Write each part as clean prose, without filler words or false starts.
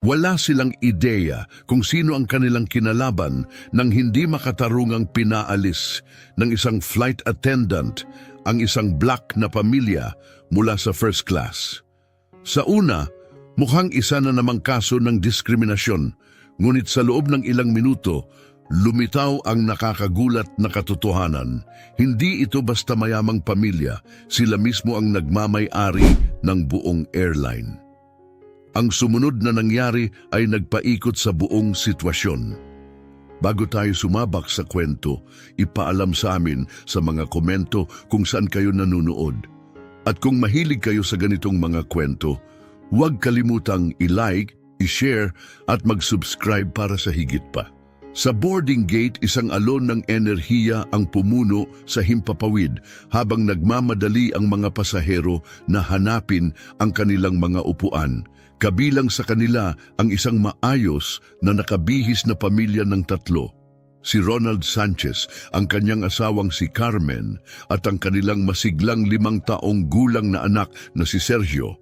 Wala silang ideya kung sino ang kanilang kinalaban nang hindi makatarungang pinaalis ng isang flight attendant ang isang black na pamilya mula sa first class. Sa una, mukhang isa na namang kaso ng diskriminasyon, ngunit sa loob ng ilang minuto, lumitaw ang nakakagulat na katotohanan. Hindi ito basta mayamang pamilya, sila mismo ang nagmamay-ari ng buong airline. Ang sumunod na nangyari ay nagpaikot sa buong sitwasyon. Bago tayo sumabak sa kwento, ipaalam sa amin sa mga komento kung saan kayo nanunood. At kung mahilig kayo sa ganitong mga kwento, huwag kalimutang i-like, i-share at mag-subscribe para sa higit pa. Sa boarding gate, isang alon ng enerhiya ang pumuno sa himpapawid habang nagmamadali ang mga pasahero na hanapin ang kanilang mga upuan. Kabilang sa kanila ang isang maayos na nakabihis na pamilya ng 3. Si Ronald Sanchez, ang kanyang asawang si Carmen at ang kanilang masiglang 5 taong gulang na anak na si Sergio.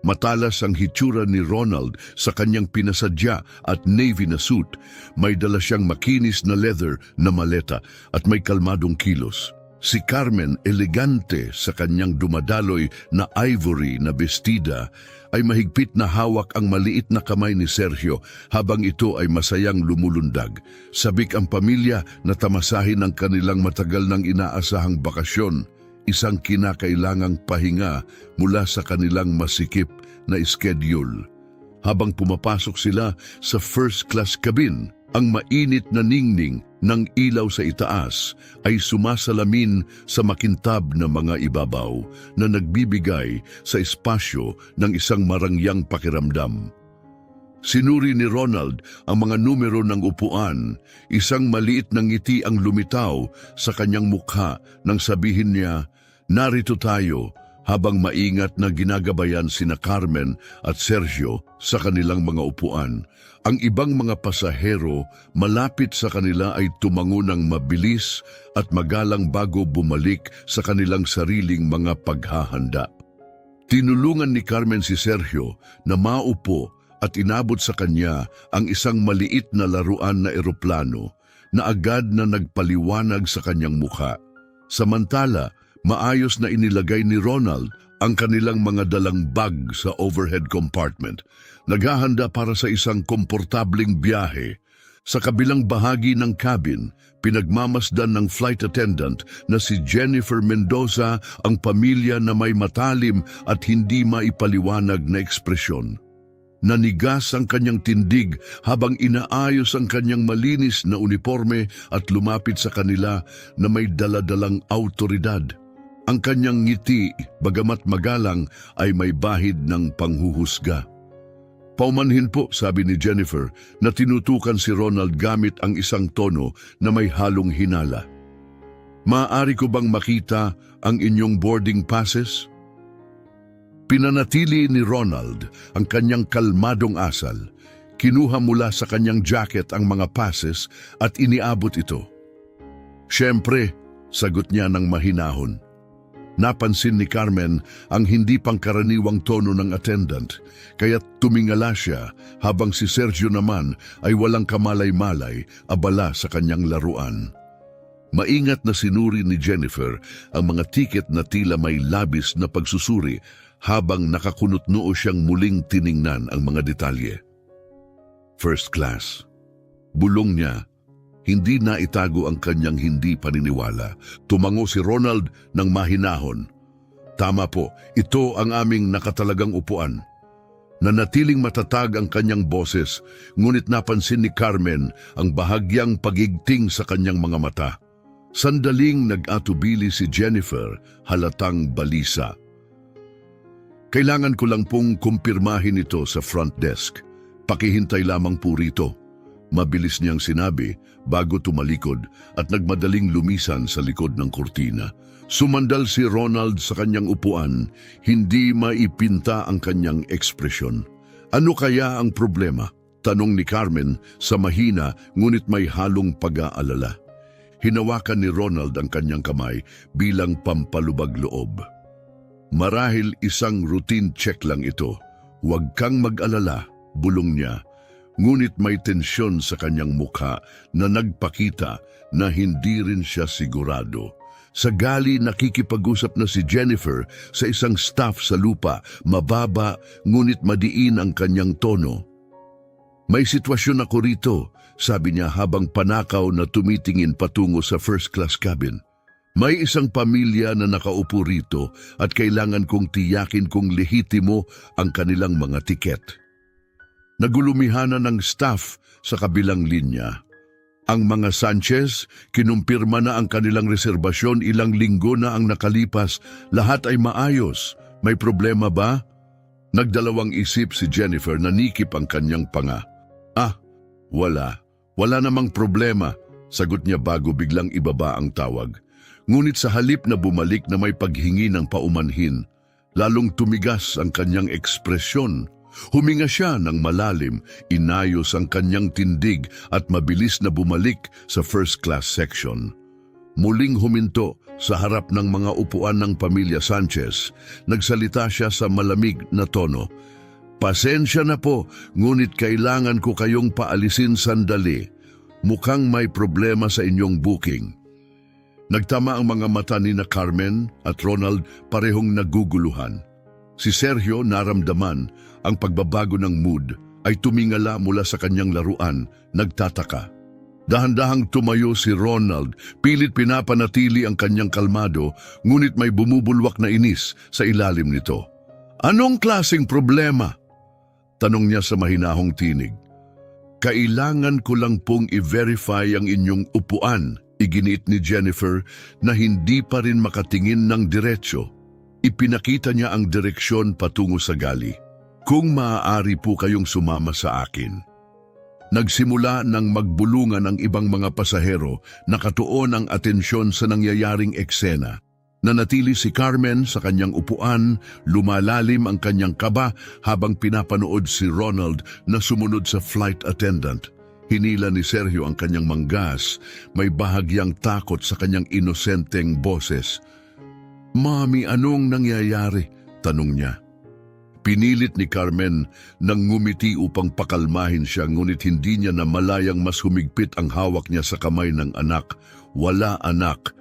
Matalas ang hitsura ni Ronald sa kanyang pinasadya at navy na suit. May dala siyang makinis na leather na maleta at may kalmadong kilos. Si Carmen, elegante sa kanyang dumadaloy na ivory na bestida, ay mahigpit na hawak ang maliit na kamay ni Sergio habang ito ay masayang lumulundag. Sabik ang pamilya na tamasahin ang kanilang matagal nang inaasahang bakasyon, isang kinakailangang pahinga mula sa kanilang masikip na schedule. Habang pumapasok sila sa first class cabin, ang mainit na ningning ng ilaw sa itaas ay sumasalamin sa makintab na mga ibabaw na nagbibigay sa espasyo ng isang marangyang pakiramdam. Sinuri ni Ronald ang mga numero ng upuan, isang maliit na ngiti ang lumitaw sa kanyang mukha nang sabihin niya, "Narito tayo," habang maingat na ginagabayan sina Carmen at Sergio sa kanilang mga upuan. Ang ibang mga pasahero malapit sa kanila ay tumango ng mabilis at magalang bago bumalik sa kanilang sariling mga paghahanda. Tinulungan ni Carmen si Sergio na maupo at inabot sa kanya ang isang maliit na laruan na eroplano na agad na nagpaliwanag sa kanyang mukha. Samantala, maayos na inilagay ni Ronald ang kanilang mga dalang bag sa overhead compartment. Naghahanda para sa isang komportabling biyahe. Sa kabilang bahagi ng cabin, pinagmamasdan ng flight attendant na si Jennifer Mendoza ang pamilya na may matalim at hindi maipaliwanag na ekspresyon. Nanigas ang kanyang tindig habang inaayos ang kanyang malinis na uniforme at lumapit sa kanila na may daladalang awtoridad. Ang kanyang ngiti, bagamat magalang, ay may bahid ng panghuhusga. "Paumanhin po," sabi ni Jennifer na tinutukan si Ronald gamit ang isang tono na may halong hinala. "Maaari ko bang makita ang inyong boarding passes?" Pinanatili ni Ronald ang kanyang kalmadong asal. Kinuha mula sa kanyang jacket ang mga passes at iniabot ito. "Siyempre," sagot niya ng mahinahon. Napansin ni Carmen ang hindi pangkaraniwang tono ng attendant, kaya tumingala siya habang si Sergio naman ay walang kamalay-malay, abala sa kanyang laruan. Maingat na sinuri ni Jennifer ang mga tiket na tila may labis na pagsusuri habang nakakunot-noo siyang muling tiningnan ang mga detalye. First class. Bulong niya. Hindi na itago ang kanyang hindi paniniwala. Tumango si Ronald ng mahinahon. "Tama po, ito ang aming nakatalagang upuan." Nanatiling matatag ang kanyang boses, ngunit napansin ni Carmen ang bahagyang pagigting sa kanyang mga mata. Sandaling nag-atubili si Jennifer, halatang balisa. "Kailangan ko lang pong kumpirmahin ito sa front desk. Pakihintay lamang po rito." Mabilis niyang sinabi bago tumalikod at nagmadaling lumisan sa likod ng kurtina. Sumandal si Ronald sa kanyang upuan, hindi maipinta ang kanyang ekspresyon. "Ano kaya ang problema?" tanong ni Carmen sa mahina ngunit may halong pag-aalala. Hinawakan ni Ronald ang kanyang kamay bilang pampalubag loob. "Marahil isang routine check lang ito. Huwag kang mag-alala," bulong niya. Ngunit may tensyon sa kanyang mukha na nagpakita na hindi rin siya sigurado. Sa gali nakikipag-usap na si Jennifer sa isang staff sa lupa, mababa ngunit madiin ang kanyang tono. May sitwasyon ako rito, sabi niya habang panakaw na tumitingin patungo sa first class cabin. May isang pamilya na nakaupo rito at kailangan kong tiyakin kung lehitimo ang kanilang mga tiket. Nagulumihanan ng staff sa kabilang linya. Ang mga Sanchez, kinumpirma na ang kanilang reserbasyon, ilang linggo na ang nakalipas. Lahat ay maayos. May problema ba? Nagdalawang isip si Jennifer na nikip ang kanyang panga. Wala. Wala namang problema, sagot niya bago biglang ibaba ang tawag. Ngunit sa halip na bumalik na may paghingi ng paumanhin, lalong tumigas ang kanyang ekspresyon. Huminga siya ng malalim, inayos ang kanyang tindig at mabilis na bumalik sa first class section. Muling huminto sa harap ng mga upuan ng pamilya Sanchez, nagsalita siya sa malamig na tono. Pasensya na po, ngunit kailangan ko kayong paalisin sandali. Mukhang may problema sa inyong booking. Nagtama ang mga mata ni na Carmen at Ronald, parehong naguguluhan. Si Sergio naramdaman ang pagbabago ng mood, ay tumingala mula sa kanyang laruan, nagtataka. Dahan-dahang tumayo si Ronald, pilit pinapanatili ang kanyang kalmado, ngunit may bumubulwak na inis sa ilalim nito. Anong klaseng problema? Tanong niya sa mahinahong tinig. Kailangan ko lang pong i-verify ang inyong upuan, iginiit ni Jennifer na hindi pa rin makatingin ng diretsyo. Ipinakita niya ang direksyon patungo sa gali. Kung maaari po kayong sumama sa akin. Nagsimula ng magbulungan ang ibang mga pasahero, nakatuon ang atensyon sa nangyayaring eksena. Nanatili si Carmen sa kanyang upuan, lumalalim ang kanyang kaba habang pinapanood si Ronald na sumunod sa flight attendant. Hinila ni Sergio ang kanyang manggas, may bahagyang takot sa kanyang inosenteng boses. Mami, anong nangyayari? Tanong niya. Pinilit ni Carmen nang ngumiti upang pakalmahin siya, ngunit hindi niya namalayang mas humigpit ang hawak niya sa kamay ng anak. Wala anak.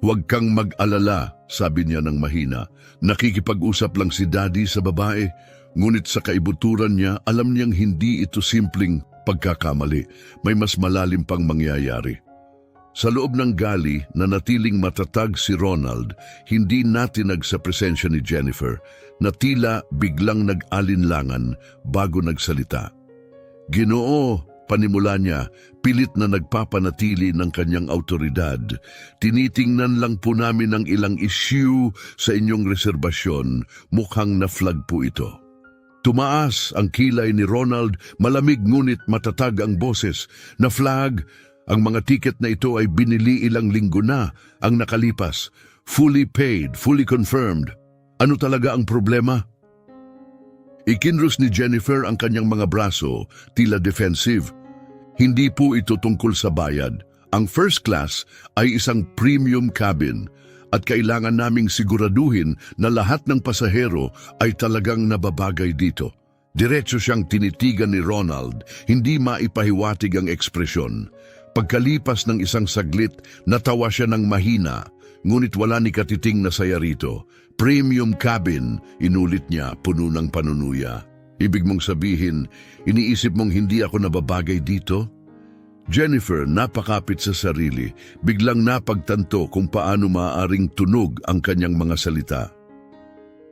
Huwag kang mag-alala, sabi niya ng mahina. Nakikipag-usap lang si Daddy sa babae, ngunit sa kaibuturan niya alam niyang hindi ito simpleng pagkakamali. May mas malalim pang mangyayari. Sa loob ng gali, nanatiling matatag si Ronald, hindi natinag sa presensya ni Jennifer, na tila biglang nag-alinlangan bago nagsalita. Ginoo, panimula niya, pilit na nagpapanatili ng kanyang autoridad. Tinitingnan lang po namin ang ilang issue sa inyong reserbasyon, mukhang na-flag po ito. Tumaas ang kilay ni Ronald, malamig ngunit matatag ang boses. Na-flag. Ang mga tiket na ito ay binili ilang linggo na ang nakalipas. Fully paid, fully confirmed. Ano talaga ang problema? Ikinros ni Jennifer ang kanyang mga braso, tila defensive. Hindi po ito tungkol sa bayad. Ang first class ay isang premium cabin at kailangan naming siguraduhin na lahat ng pasahero ay talagang nababagay dito. Diretso siyang tinitigan ni Ronald, hindi maipahiwatig ang ekspresyon. Pagkalipas ng isang saglit, natawa siya ng mahina, ngunit wala ni katiting na saya rito. Premium cabin, inulit niya, puno ng panunuya. Ibig mong sabihin, iniisip mong hindi ako nababagay dito? Jennifer, napakapit sa sarili, biglang napagtanto kung paano maaaring tunog ang kanyang mga salita.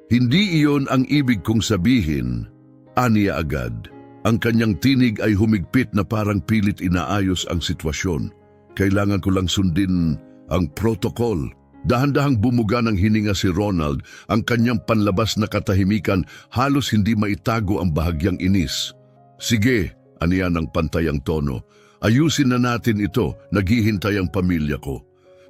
Hindi iyon ang ibig kong sabihin, aniya agad. Ang kanyang tinig ay humigpit na parang pilit inaayos ang sitwasyon. Kailangan ko lang sundin ang protocol. Dahan-dahang bumuga ng hininga si Ronald, ang kanyang panlabas na katahimikan halos hindi maitago ang bahagyang inis. Sige, aniya ng pantayang tono. Ayusin na natin ito, naghihintay ang pamilya ko.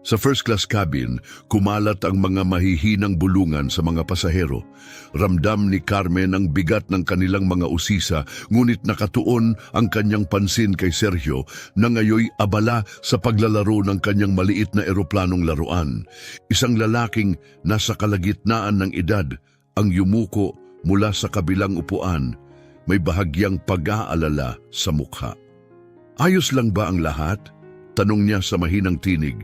Sa first class cabin, kumalat ang mga mahihinang bulungan sa mga pasahero. Ramdam ni Carmen ang bigat ng kanilang mga usisa, ngunit nakatuon ang kanyang pansin kay Sergio na ngayoy abala sa paglalaro ng kanyang maliit na eroplanong laruan. Isang lalaking nasa kalagitnaan ng edad ang yumuko mula sa kabilang upuan. may bahagyang pag-aalala sa mukha. Ayos lang ba ang lahat? Tanong niya sa mahinang tinig.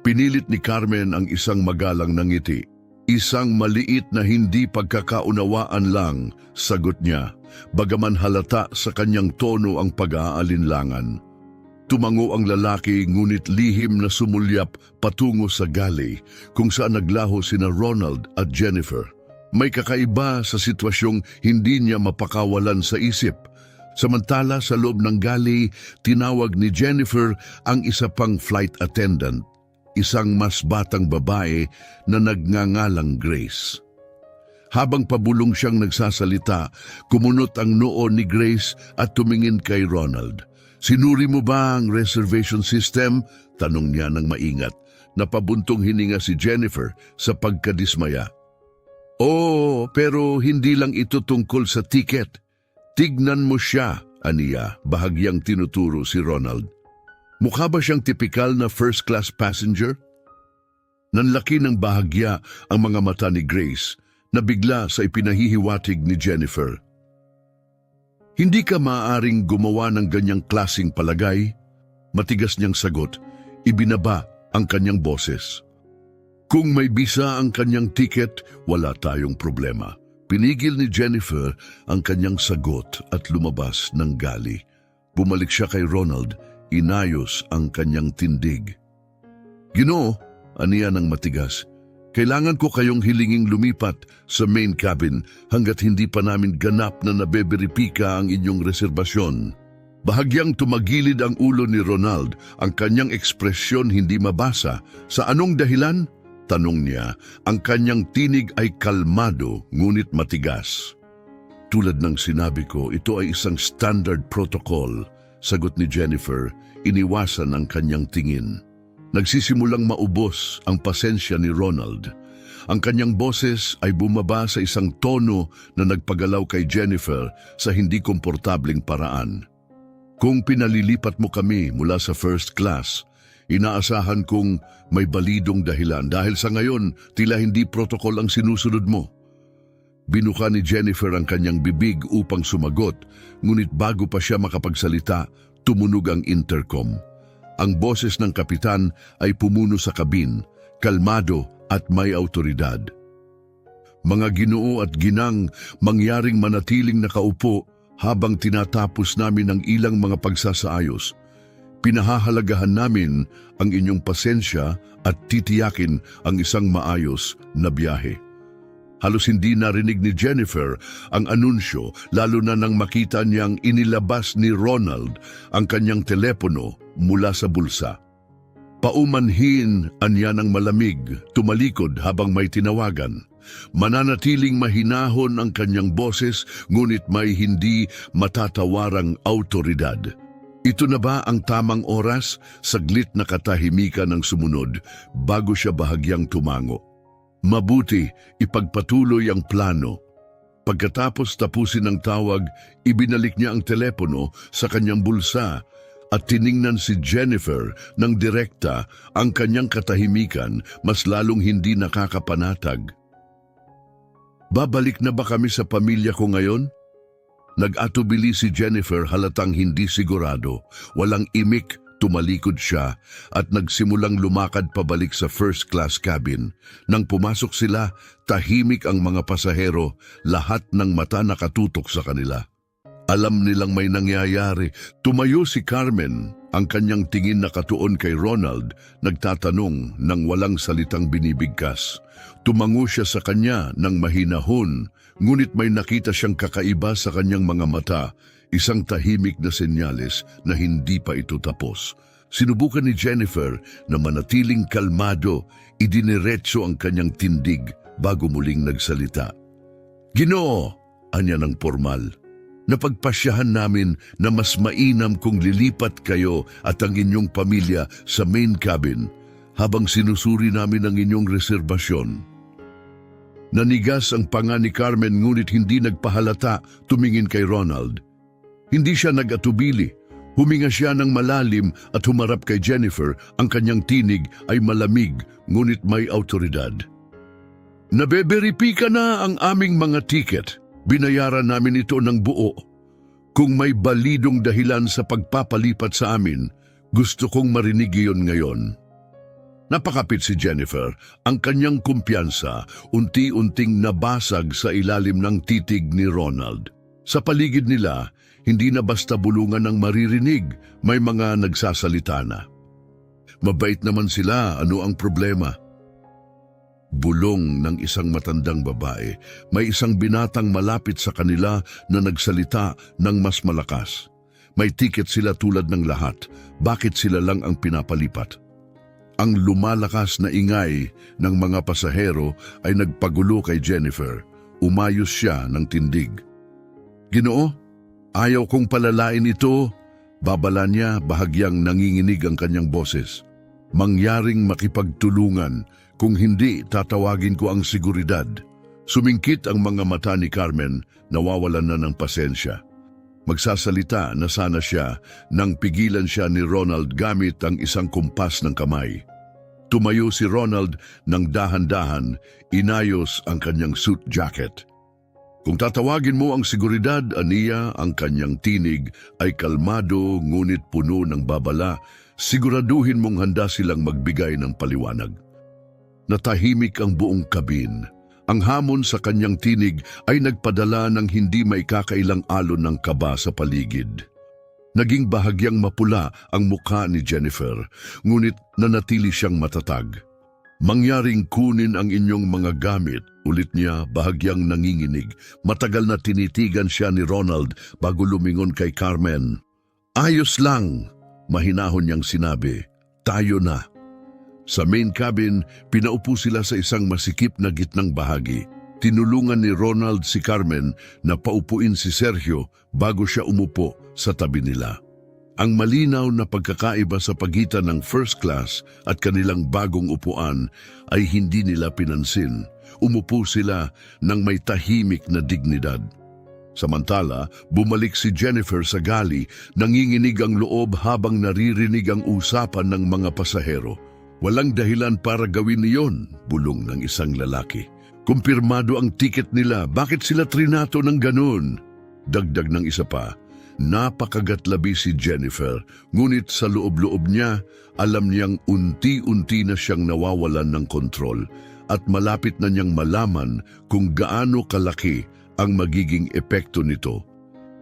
Pinilit ni Carmen ang isang magalang na ngiti. Isang maliit na hindi pagkakaunawaan lang, sagot niya, bagaman halata sa kanyang tono ang pag-aalinlangan. Tumango ang lalaki ngunit lihim na sumulyap patungo sa galley kung saan naglaho sina Ronald at Jennifer. May kakaiba sa sitwasyong hindi niya mapakawalan sa isip. Samantala sa loob ng galley, tinawag ni Jennifer ang isa pang flight attendant, isang mas batang babae na nagngangalang Grace. Habang pabulong siyang nagsasalita, kumunot ang noo ni Grace at tumingin kay Ronald. Sinuri mo ba ang reservation system? Tanong niya ng maingat. Napabuntong hininga si Jennifer sa pagkadismaya. Oo, pero hindi lang ito tungkol sa ticket. Tignan mo siya, aniya, bahagyang tinuturo si Ronald. Mukha ba siyang tipikal na first-class passenger? Nanlaki ng bahagya ang mga mata ni Grace na bigla sa ipinahihiwatig ni Jennifer. Hindi ka maaaring gumawa ng ganyang klasing palagay? Matigas niyang sagot, ibinaba ang kanyang boses. Kung may bisa ang kanyang ticket, wala tayong problema. Pinigil ni Jennifer ang kanyang sagot at lumabas ng gali. Bumalik siya kay Ronald, inayos ang kanyang tindig. Ginoo, aniya ng matigas, kailangan ko kayong hilinging lumipat sa main cabin hanggat hindi pa namin ganap na nabeberipika ang inyong reserbasyon. Bahagyang tumagilid ang ulo ni Ronald, ang kanyang ekspresyon hindi mabasa. Sa anong dahilan? Tanong niya, ang kanyang tinig ay kalmado ngunit matigas. Tulad ng sinabi ko, ito ay isang standard protocol, sagot ni Jennifer, iniwasan ang kanyang tingin. Nagsisimulang maubos ang pasensya ni Ronald. Ang kanyang boses ay bumaba sa isang tono na nagpagalaw kay Jennifer sa hindi komportabling paraan. Kung pinalilipat mo kami mula sa first class, inaasahan kong may balidong dahilan dahil sa ngayon tila hindi protocol ang sinusunod mo. Binuka ni Jennifer ang kanyang bibig upang sumagot, ngunit bago pa siya makapagsalita, tumunog ang intercom. Ang boses ng kapitan ay pumuno sa kabin, kalmado at may autoridad. Mga ginoo at ginang, mangyaring manatiling nakaupo habang tinatapos namin ang ilang mga pagsasaayos. Pinahahalagahan namin ang inyong pasensya at titiyakin ang isang maayos na biyahe. Halos hindi narinig ni Jennifer ang anunsyo, lalo na nang makita niyang inilabas ni Ronald ang kanyang telepono mula sa bulsa. Paumanhin anya ng malamig, tumalikod habang may tinawagan. Mananatiling mahinahon ang kanyang boses, ngunit may hindi matatawarang autoridad. Ito na ba ang tamang oras? Saglit na katahimikan ang sumunod bago siya bahagyang tumango. Mabuti, ipagpatuloy ang plano. Pagkatapos tapusin ang tawag, ibinalik niya ang telepono sa kanyang bulsa at tiningnan si Jennifer ng direkta. Ang kanyang katahimikan mas lalong hindi nakakapanatag. Babalik na ba kami sa pamilya ko ngayon? Nag-atubili si Jennifer, halatang hindi sigurado. Walang imik, tumalikod siya at nagsimulang lumakad pabalik sa first class cabin. Nang pumasok sila, tahimik ang mga pasahero, lahat ng mata nakatutok sa kanila. Alam nilang may nangyayari. Tumayo si Carmen, ang kanyang tingin nakatuon kay Ronald, nagtatanong ng walang salitang binibigkas. Tumango siya sa kanya ng mahinahon, ngunit may nakita siyang kakaiba sa kanyang mga mata, isang tahimik na senyales na hindi pa ito tapos. Sinubukan ni Jennifer na manatiling kalmado, idiniretso ang kanyang tindig bago muling nagsalita. Ginoo, anya ng formal. Napagpasyahan namin na mas mainam kung lilipat kayo at ang inyong pamilya sa main cabin habang sinusuri namin ang inyong reserbasyon. Nanigas ang panga ni Carmen ngunit hindi nagpahalata, tumingin kay Ronald. Hindi siya nag-atubili. Huminga siya ng malalim at humarap kay Jennifer. Ang kanyang tinig ay malamig ngunit may autoridad. Nabeberipika na ang aming mga ticket. Binayaran namin ito ng buo. Kung may balidong dahilan sa pagpapalipat sa amin, gusto kong marinig iyon ngayon. Napakapit si Jennifer, ang kanyang kumpiyansa unti-unting nabasag sa ilalim ng titig ni Ronald. Sa paligid nila, hindi na basta bulungan ang maririnig, may mga nagsasalita na. Mabait naman sila, ano ang problema? Bulong ng isang matandang babae, may isang binatang malapit sa kanila na nagsalita ng mas malakas. May tiket sila tulad ng lahat, bakit sila lang ang pinapalipat? Ang lumalakas na ingay ng mga pasahero ay nagpagulo kay Jennifer. Umayos siya ng tindig. Ginoo, ayaw kong palalain ito. Babala niya, bahagyang nanginginig ang kanyang boses. Mangyaring makipagtulungan, kung hindi tatawagin ko ang seguridad. Sumingkit ang mga mata ni Carmen, nawawalan na ng pasensya. Magsasalita na sana siya nang pigilan siya ni Ronald gamit ang isang kumpas ng kamay. Tumayo si Ronald ng dahan-dahan, inayos ang kanyang suit jacket. Kung tatawagin mo ang seguridad, aniya, ang kanyang tinig ay kalmado ngunit puno ng babala, siguraduhin mong handa silang magbigay ng paliwanag. Natahimik ang buong kabin. Ang hamon sa kanyang tinig ay nagpadala ng hindi may kakailang alon ng kaba sa paligid. Naging bahagyang mapula ang mukha ni Jennifer, ngunit nanatili siyang matatag. Mangyaring kunin ang inyong mga gamit, ulit niya bahagyang nanginginig. Matagal na tinitigan siya ni Ronald bago lumingon kay Carmen. Ayos lang, mahinahon niyang sinabi. Tayo na. Sa main cabin, pinaupo sila sa isang masikip na gitnang bahagi. Tinulungan ni Ronald si Carmen na paupuin si Sergio bago siya umupo sa tabi nila. Ang malinaw na pagkakaiba sa pagitan ng first class at kanilang bagong upuan ay hindi nila pinansin. Umupo sila ng may tahimik na dignidad. Samantala, bumalik si Jennifer sa gali, nanginginig ang loob habang naririnig ang usapan ng mga pasahero. Walang dahilan para gawin niyon, bulong ng isang lalaki. Kumpirmado ang tiket nila, bakit sila trinato ng ganun? Dagdag ng isa pa, napakagatlabi si Jennifer, ngunit sa loob-loob niya, alam niyang unti-unti na siyang nawawalan ng kontrol at malapit na niyang malaman kung gaano kalaki ang magiging epekto nito.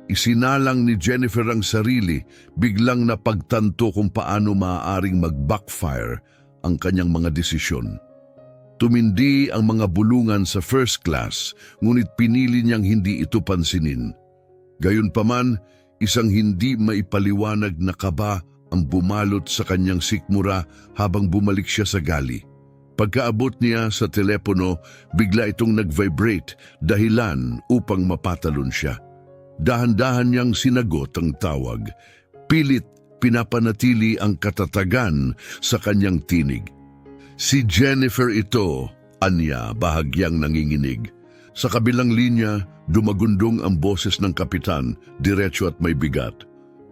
Isinalang ni Jennifer ang sarili, biglang napagtanto kung paano maaaring mag-backfire ang kanyang mga desisyon. Tumindi ang mga bulungan sa first class, ngunit pinili niyang hindi ito pansinin. Gayunpaman, isang hindi maipaliwanag na kaba ang bumalot sa kanyang sikmura habang bumalik siya sa gali. Pagkaabot niya sa telepono, bigla itong nag-vibrate, dahilan upang mapatalon siya. Dahan-dahan niyang sinagot ang tawag. Pilit pinapanatili ang katatagan sa kanyang tinig. Si Jennifer ito, anya, bahagyang nanginginig. Sa kabilang linya, dumagundong ang boses ng kapitan, diretso at may bigat.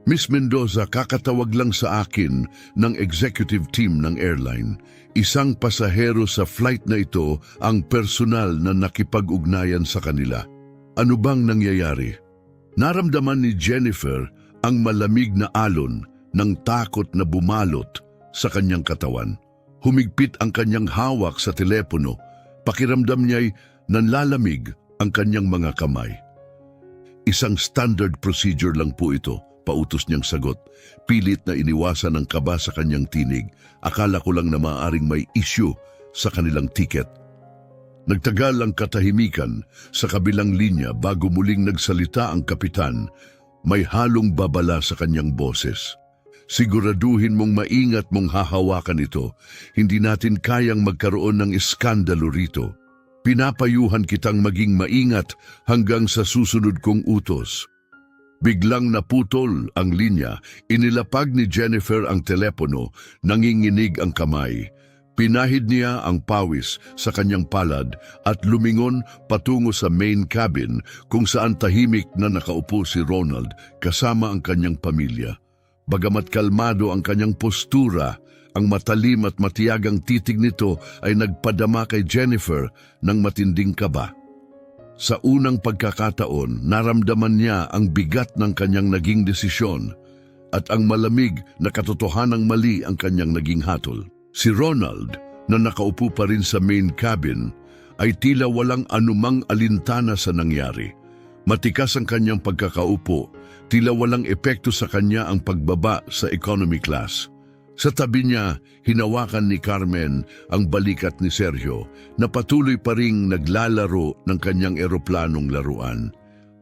Miss Mendoza, kakatawag lang sa akin ng executive team ng airline. Isang pasahero sa flight na ito ang personal na nakipag-ugnayan sa kanila. Ano bang nangyayari? Naramdaman ni Jennifer ang malamig na alon ng takot na bumalot sa kanyang katawan. Humigpit ang kanyang hawak sa telepono. Pakiramdam niya'y nanlalamig ang kanyang mga kamay. Isang standard procedure lang po ito, pautos niyang sagot. Pilit na iniwasan ang kaba sa kanyang tinig. Akala ko lang na maaaring may issue sa kanilang tiket. Nagtagal ang katahimikan sa kabilang linya bago muling nagsalita ang kapitan. May halong babala sa kanyang boses. Siguraduhin mong maingat mong hahawakan ito. Hindi natin kayang magkaroon ng iskandalo rito. Pinapayuhan kitang maging maingat hanggang sa susunod kong utos. Biglang naputol ang linya, inilapag ni Jennifer ang telepono, nanginginig ang kamay. Pinahid niya ang pawis sa kanyang palad at lumingon patungo sa main cabin kung saan tahimik na nakaupo si Ronald kasama ang kanyang pamilya. Bagamat kalmado ang kanyang postura, ang matalim at matiyagang titig nito ay nagpadama kay Jennifer ng matinding kaba. Sa unang pagkakataon, naramdaman niya ang bigat ng kanyang naging desisyon at ang malamig na katotohanang mali ang kanyang naging hatol. Si Ronald, na nakaupo pa rin sa main cabin, ay tila walang anumang alintana sa nangyari. Matikas ang kanyang pagkakaupo, tila walang epekto sa kanya ang pagbaba sa economy class. Sa tabi niya, hinawakan ni Carmen ang balikat ni Sergio na patuloy pa ring naglalaro ng kanyang eroplanong laruan.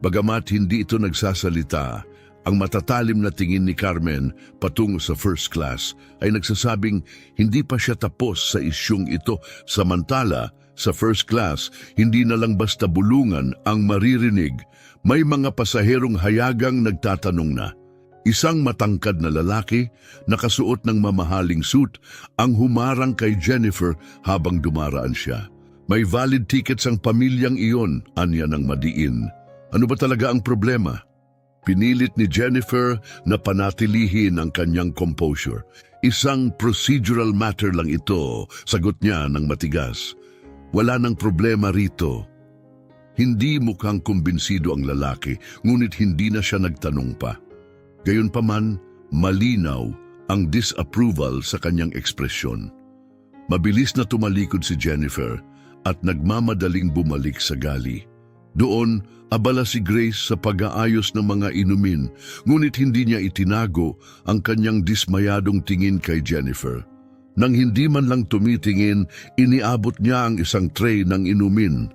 Bagamat hindi ito nagsasalita, ang matatalim na tingin ni Carmen patungo sa first class ay nagsasabing hindi pa siya tapos sa isyung ito. Samantala, sa first class, hindi na lang basta bulungan ang maririnig. May mga pasaherong hayagang nagtatanong na. Isang matangkad na lalaki, nakasuot ng mamahaling suit, ang humarang kay Jennifer habang dumaraan siya. May valid tickets ang pamilyang iyon, anya ng madiin. Ano ba talaga ang problema? Pinilit ni Jennifer na panatilihin ang kanyang composure. Isang procedural matter lang ito, sagot niya ng matigas. Wala nang problema rito. Hindi mukhang kumbinsido ang lalaki, ngunit hindi na siya nagtanong pa. Gayunpaman, malinaw ang disapproval sa kanyang ekspresyon. Mabilis na tumalikod si Jennifer at nagmamadaling bumalik sa gali. Doon, abala si Grace sa pag-aayos ng mga inumin, ngunit hindi niya itinago ang kanyang dismayadong tingin kay Jennifer. Nang hindi man lang tumitingin, iniabot niya ang isang tray ng inumin.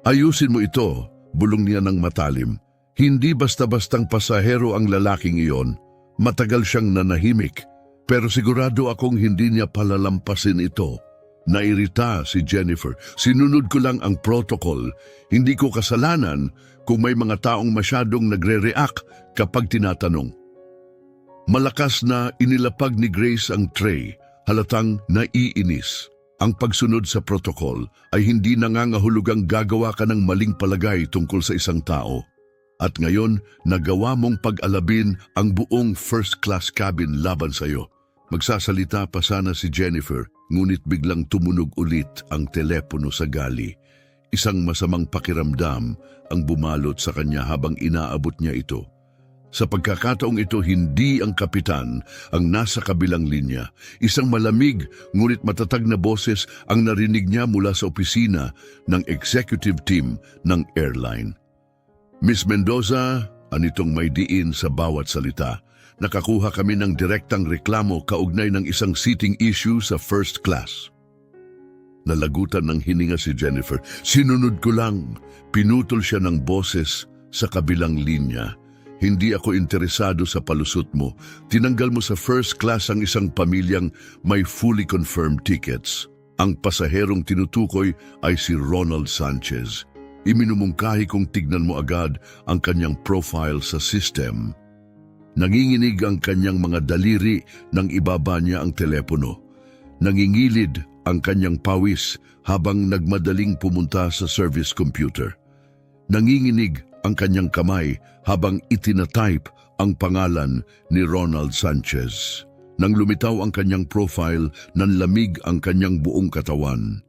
Ayusin mo ito, bulong niya ng matalim. Hindi basta-bastang pasahero ang lalaking iyon. Matagal siyang nanahimik, pero sigurado akong hindi niya palalampasin ito. Nairita si Jennifer. Sinunod ko lang ang protocol. Hindi ko kasalanan kung may mga taong masyadong nagre-react kapag tinatanong. Malakas na inilapag ni Grace ang tray, halatang naiinis. Ang pagsunod sa protocol ay hindi nangangahulugang gagawa ka ng maling palagay tungkol sa isang tao. At ngayon, nagawa mong pag-alabin ang buong first-class cabin laban sa'yo. Magsasalita pa sana si Jennifer, ngunit biglang tumunog ulit ang telepono sa gali. Isang masamang pakiramdam ang bumalot sa kanya habang inaabot niya ito. Sa pagkakataong ito, hindi ang kapitan ang nasa kabilang linya. Isang malamig ngunit matatag na boses ang narinig niya mula sa opisina ng executive team ng airline. Miss Mendoza, anitong may diin sa bawat salita. Nakakuha kami ng direktang reklamo kaugnay ng isang seating issue sa first class. Nalagutan ng hininga si Jennifer. Sinunod ko lang. Pinutol siya ng boses sa kabilang linya. Hindi ako interesado sa palusot mo. Tinanggal mo sa first class ang isang pamilyang may fully confirmed tickets. Ang pasaherong tinutukoy ay si Ronald Sanchez. Iminumungkahi kong tignan mo agad ang kanyang profile sa system. Nanginginig ang kanyang mga daliri nang ibaba niya ang telepono. Nangingilid ang kanyang pawis habang nagmadaling pumunta sa service computer. Nanginginig ang kanyang kamay habang itinatype ang pangalan ni Ronald Sanchez. Nang lumitaw ang kanyang profile, nanlamig ang kanyang buong katawan.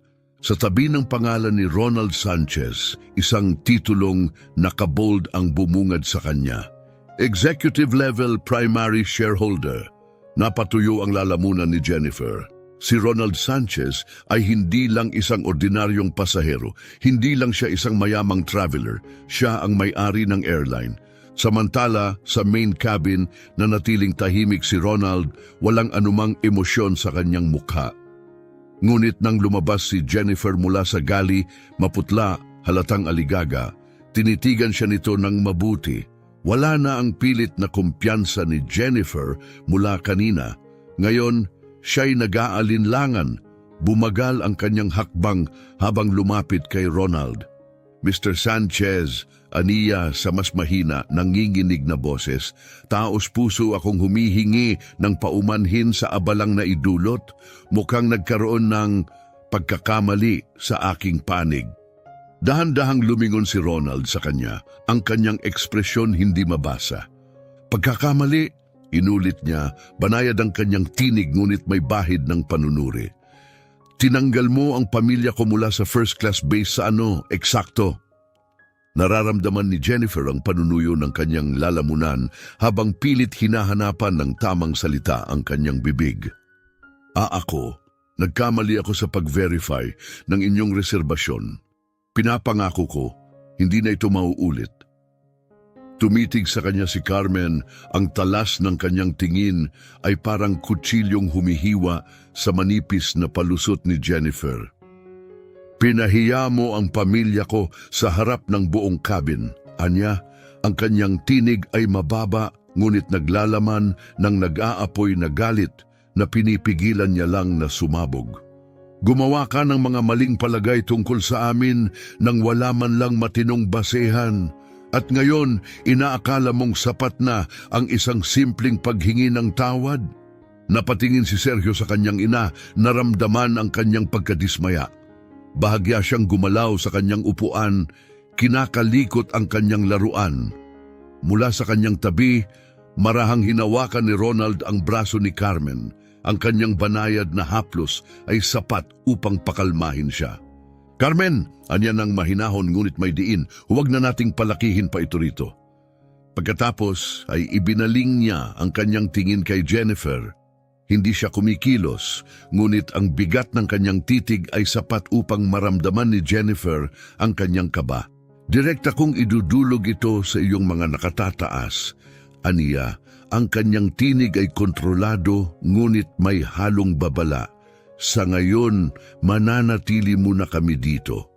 Sa tabi ng pangalan ni Ronald Sanchez, isang titulong nakabold ang bumungad sa kanya. Executive level primary shareholder. Napatuyo ang lalamunan ni Jennifer. Si Ronald Sanchez ay hindi lang isang ordinaryong pasahero, hindi lang siya isang mayamang traveler, siya ang may-ari ng airline. Samantala, sa main cabin, nanatiling tahimik si Ronald, walang anumang emosyon sa kanyang mukha. Ngunit nang lumabas si Jennifer mula sa gali, maputla, halatang aligaga, tinitigan siya nito ng mabuti. Wala na ang pilit na kumpiyansa ni Jennifer mula kanina. Ngayon, siya'y nag-aalinlangan. Bumagal ang kanyang hakbang habang lumapit kay Ronald. Mr. Sanchez, aniya sa mas mahina, nanginginig na boses, taos puso akong humihingi ng paumanhin sa abalang na idulot, mukhang nagkaroon ng pagkakamali sa aking panig. Dahan-dahang lumingon si Ronald sa kanya, ang kanyang ekspresyon hindi mabasa. Pagkakamali, inulit niya, banayad ang kanyang tinig ngunit may bahid ng panunuri. Tinanggal mo ang pamilya ko mula sa first class base sa ano, eksakto? Nararamdaman ni Jennifer ang panunuyo ng kanyang lalamunan habang pilit hinahanapan ng tamang salita ang kanyang bibig. Ako, nagkamali ako sa pag-verify ng inyong reserbasyon. Pinapangako ko, hindi na ito mauulit. Tumitig sa kanya si Carmen, ang talas ng kanyang tingin ay parang kutsilyong humihiwa sa manipis na palusot ni Jennifer. Pinahiya mo ang pamilya ko sa harap ng buong cabin. Anya, ang kanyang tinig ay mababa ngunit naglalaman ng nag-aapoy na galit na pinipigilan niya lang na sumabog. Gumawa ka ng mga maling palagay tungkol sa amin nang wala man lang matinong basehan. At ngayon, inaakala mong sapat na ang isang simpleng paghingi ng tawad? Napatingin si Sergio sa kanyang ina, naramdaman ang kanyang pagkadismaya. Bahagya siyang gumalaw sa kanyang upuan, kinakalikot ang kanyang laruan. Mula sa kanyang tabi, marahang hinawakan ni Ronald ang braso ni Carmen. Ang kanyang banayad na haplos ay sapat upang pakalmahin siya. Carmen, anya ng mahinahon ngunit may diin, huwag na nating palakihin pa ito rito. Pagkatapos ay ibinaling niya ang kanyang tingin kay Jennifer. Hindi siya kumikilos, ngunit ang bigat ng kanyang titig ay sapat upang maramdaman ni Jennifer ang kanyang kaba. Direkta kong idudulog ito sa iyong mga nakatataas. Aniya, ang kanyang tinig ay kontrolado ngunit may halong babala. Sa ngayon, mananatili muna kami dito.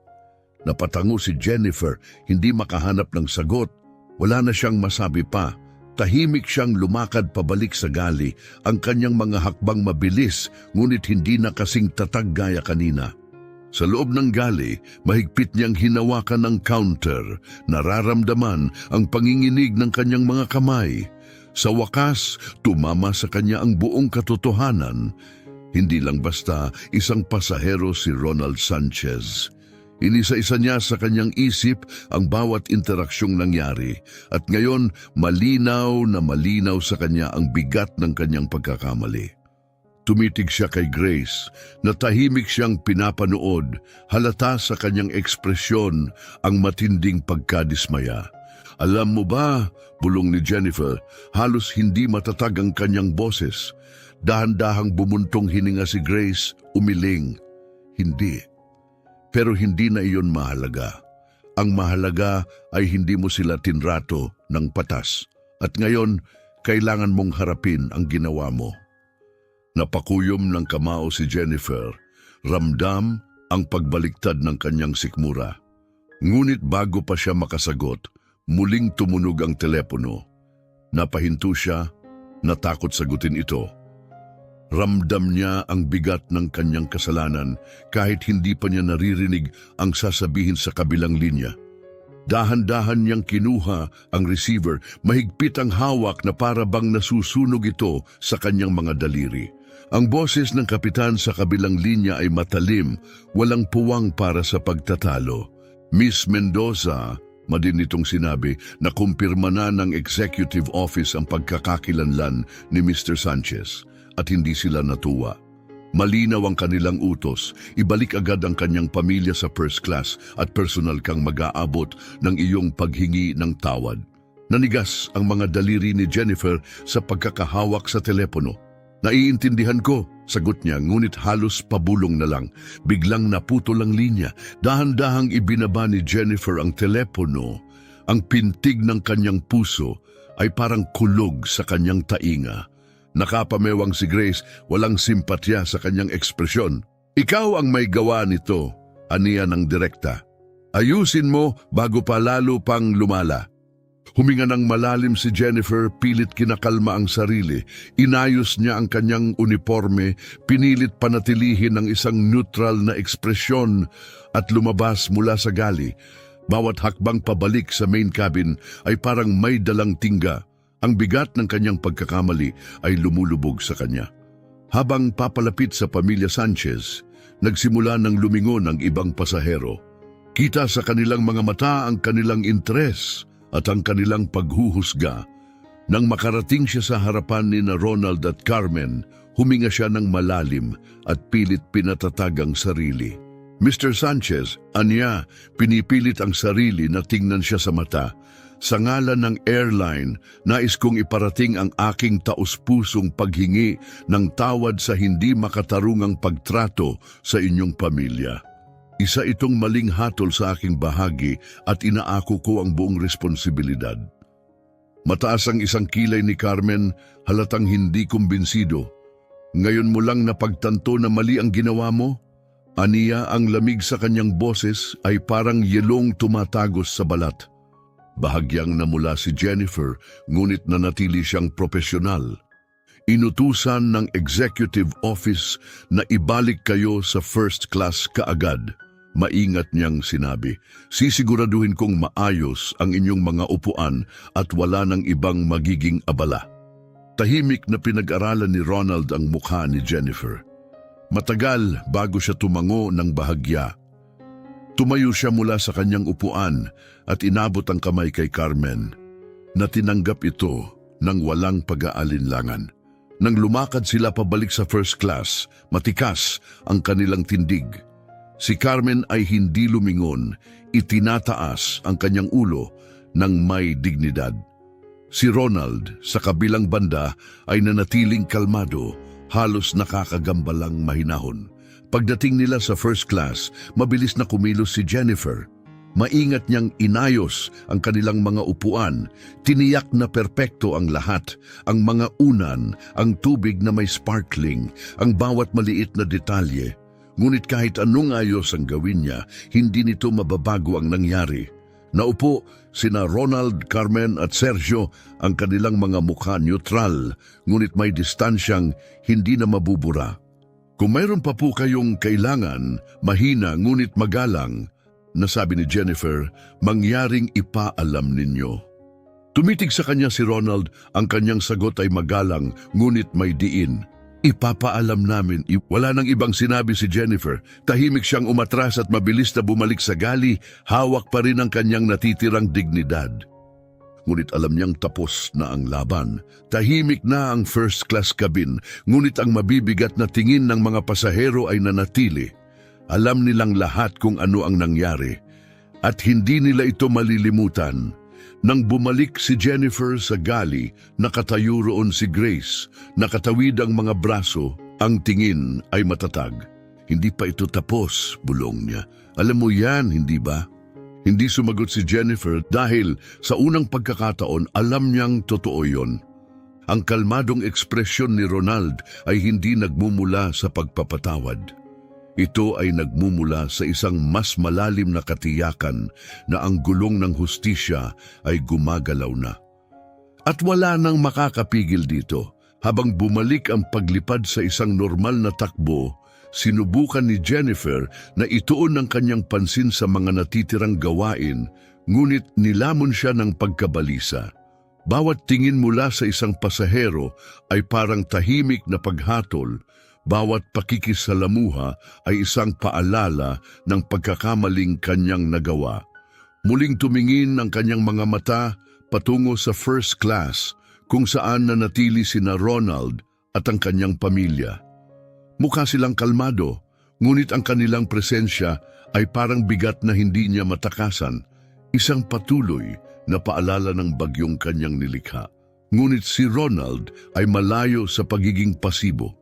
Napatango si Jennifer, hindi makahanap ng sagot. Wala na siyang masabi pa. Tahimik siyang lumakad pabalik sa gali, ang kanyang mga hakbang mabilis, ngunit hindi na kasing tatag gaya kanina. Sa loob ng gali, mahigpit niyang hinawakan ng counter, nararamdaman ang panginginig ng kanyang mga kamay. Sa wakas, tumama sa kanya ang buong katotohanan. Hindi lang basta isang pasahero si Ronald Sanchez. Inisa-isa niya sa kanyang isip ang bawat interaksyong nangyari at ngayon malinaw na malinaw sa kanya ang bigat ng kanyang pagkakamali. Tumitig siya kay Grace na tahimik siyang pinapanood, halata sa kanyang ekspresyon ang matinding pagkadismaya. Alam mo ba, bulong ni Jennifer, halos hindi matatag ang kanyang boses. Dahan-dahang bumuntong hininga si Grace, umiling. Hindi. Pero hindi na iyon mahalaga. Ang mahalaga ay hindi mo sila tinrato ng patas. At ngayon, kailangan mong harapin ang ginawa mo. Napakuyom ng kamao si Jennifer. Ramdam ang pagbaliktad ng kanyang sikmura. Ngunit bago pa siya makasagot, muling tumunog ang telepono. Napahinto siya, natakot sagutin ito. Ramdam niya ang bigat ng kanyang kasalanan kahit hindi pa niya naririnig ang sasabihin sa kabilang linya. Dahan-dahan niyang kinuha ang receiver, mahigpit ang hawak na para bang nasusunog ito sa kanyang mga daliri. Ang boses ng kapitan sa kabilang linya ay matalim, walang puwang para sa pagtatalo. Miss Mendoza, madin nitong sinabi na kumpirma na ng Executive Office ang pagkakakilanlan ni Mr. Sanchez. At hindi sila natuwa. Malinaw ang kanilang utos, ibalik agad ang kanyang pamilya sa first class at personal kang mag-aabot ng iyong paghingi ng tawad. Nanigas ang mga daliri ni Jennifer sa pagkakahawak sa telepono. Naiintindihan ko, sagot niya, ngunit halos pabulong na lang. Biglang naputol ang linya. Dahan-dahang ibinaba ni Jennifer ang telepono. Ang pintig ng kanyang puso ay parang kulog sa kanyang tainga. Nakapamewang si Grace, walang simpatya sa kanyang ekspresyon. Ikaw ang may gawa nito, aniya ng direkta. Ayusin mo bago pa lalo pang lumala. Huminga ng malalim si Jennifer, pilit kinakalma ang sarili. Inayos niya ang kanyang uniforme, pinilit panatilihin ang isang neutral na ekspresyon at lumabas mula sa gali. Bawat hakbang pabalik sa main cabin ay parang may dalang tingga. Ang bigat ng kanyang pagkakamali ay lumulubog sa kanya. Habang papalapit sa pamilya Sanchez, nagsimula ng lumingon ang ibang pasahero. Kita sa kanilang mga mata ang kanilang interes at ang kanilang paghuhusga. Nang makarating siya sa harapan ni Ronald at Carmen, huminga siya ng malalim at pilit pinatatag ang sarili. Mr. Sanchez, anya, pinipilit ang sarili na tingnan siya sa mata. Sa ngalan ng airline, nais kong iparating ang aking taus-pusong paghingi ng tawad sa hindi makatarungang pagtrato sa inyong pamilya. Isa itong maling hatol sa aking bahagi at inaako ko ang buong responsibilidad. Mataas ang isang kilay ni Carmen, halatang hindi kumbinsido. Ngayon mo lang napagtanto na mali ang ginawa mo? Aniya, ang lamig sa kanyang boses ay parang yelong tumatagos sa balat. Bahagyang namula si Jennifer, ngunit nanatili siyang propesyonal. Inutusan ng executive office na ibalik kayo sa first class kaagad. Maingat niyang sinabi, sisiguraduhin kong maayos ang inyong mga upuan at wala ng ibang magiging abala. Tahimik na pinag-aralan ni Ronald ang mukha ni Jennifer. Matagal bago siya tumango ng bahagya. Tumayo siya mula sa kanyang upuan at inabot ang kamay kay Carmen, na tinanggap ito ng walang pag-aalinlangan. Nang lumakad sila pabalik sa first class, matikas ang kanilang tindig. Si Carmen ay hindi lumingon, itinataas ang kanyang ulo ng may dignidad. Si Ronald, sa kabilang banda, ay nanatiling kalmado, halos nakakagambalang mahinahon. Pagdating nila sa first class, mabilis na kumilos si Jennifer. Maingat niyang inayos ang kanilang mga upuan, tiniyak na perpekto ang lahat, ang mga unan, ang tubig na may sparkling, ang bawat maliit na detalye. Ngunit kahit anong ayos ang gawin niya, hindi nito mababago ang nangyari. Naupo sina Ronald, Carmen at Sergio, ang kanilang mga mukha neutral, ngunit may distansyang hindi na mabubura. Kung mayroon pa po kayong kailangan, mahina ngunit magalang, nasabi ni Jennifer, mangyaring ipaalam ninyo. Tumitig sa kanya si Ronald, ang kanyang sagot ay magalang ngunit may diin. Ipapaalam namin. Wala nang ibang sinabi si Jennifer. Tahimik siyang umatras at mabilis na bumalik sa gali, hawak pa rin ang kanyang natitirang dignidad. Ngunit alam niyang tapos na ang laban. Tahimik na ang first class cabin, ngunit ang mabibigat na tingin ng mga pasahero ay nanatili. Alam nilang lahat kung ano ang nangyari, at hindi nila ito malilimutan. Nang bumalik si Jennifer sa gali, nakatayo roon si Grace, nakatawid ang mga braso, ang tingin ay matatag. Hindi pa ito tapos, bulong niya. Alam mo yan, hindi ba? Hindi sumagot si Jennifer dahil sa unang pagkakataon alam niyang totoo yon. Ang kalmadong ekspresyon ni Ronald ay hindi nagmumula sa pagpapatawad. Ito ay nagmumula sa isang mas malalim na katiyakan na ang gulong ng hustisya ay gumagalaw na. At wala nang makakapigil dito. Habang bumalik ang paglipad sa isang normal na takbo, sinubukan ni Jennifer na ituon ang kanyang pansin sa mga natitirang gawain, ngunit nilamon siya ng pagkabalisa. Bawat tingin mula sa isang pasahero ay parang tahimik na paghatol. Bawat pakikisalamuha ay isang paalala ng pagkakamaling kanyang nagawa. Muling tumingin ang kanyang mga mata patungo sa first class kung saan nanatili sina Ronald at ang kanyang pamilya. Mukha silang kalmado, ngunit ang kanilang presensya ay parang bigat na hindi niya matakasan, isang patuloy na paalala ng bagyong kanyang nilikha. Ngunit si Ronald ay malayo sa pagiging pasibo.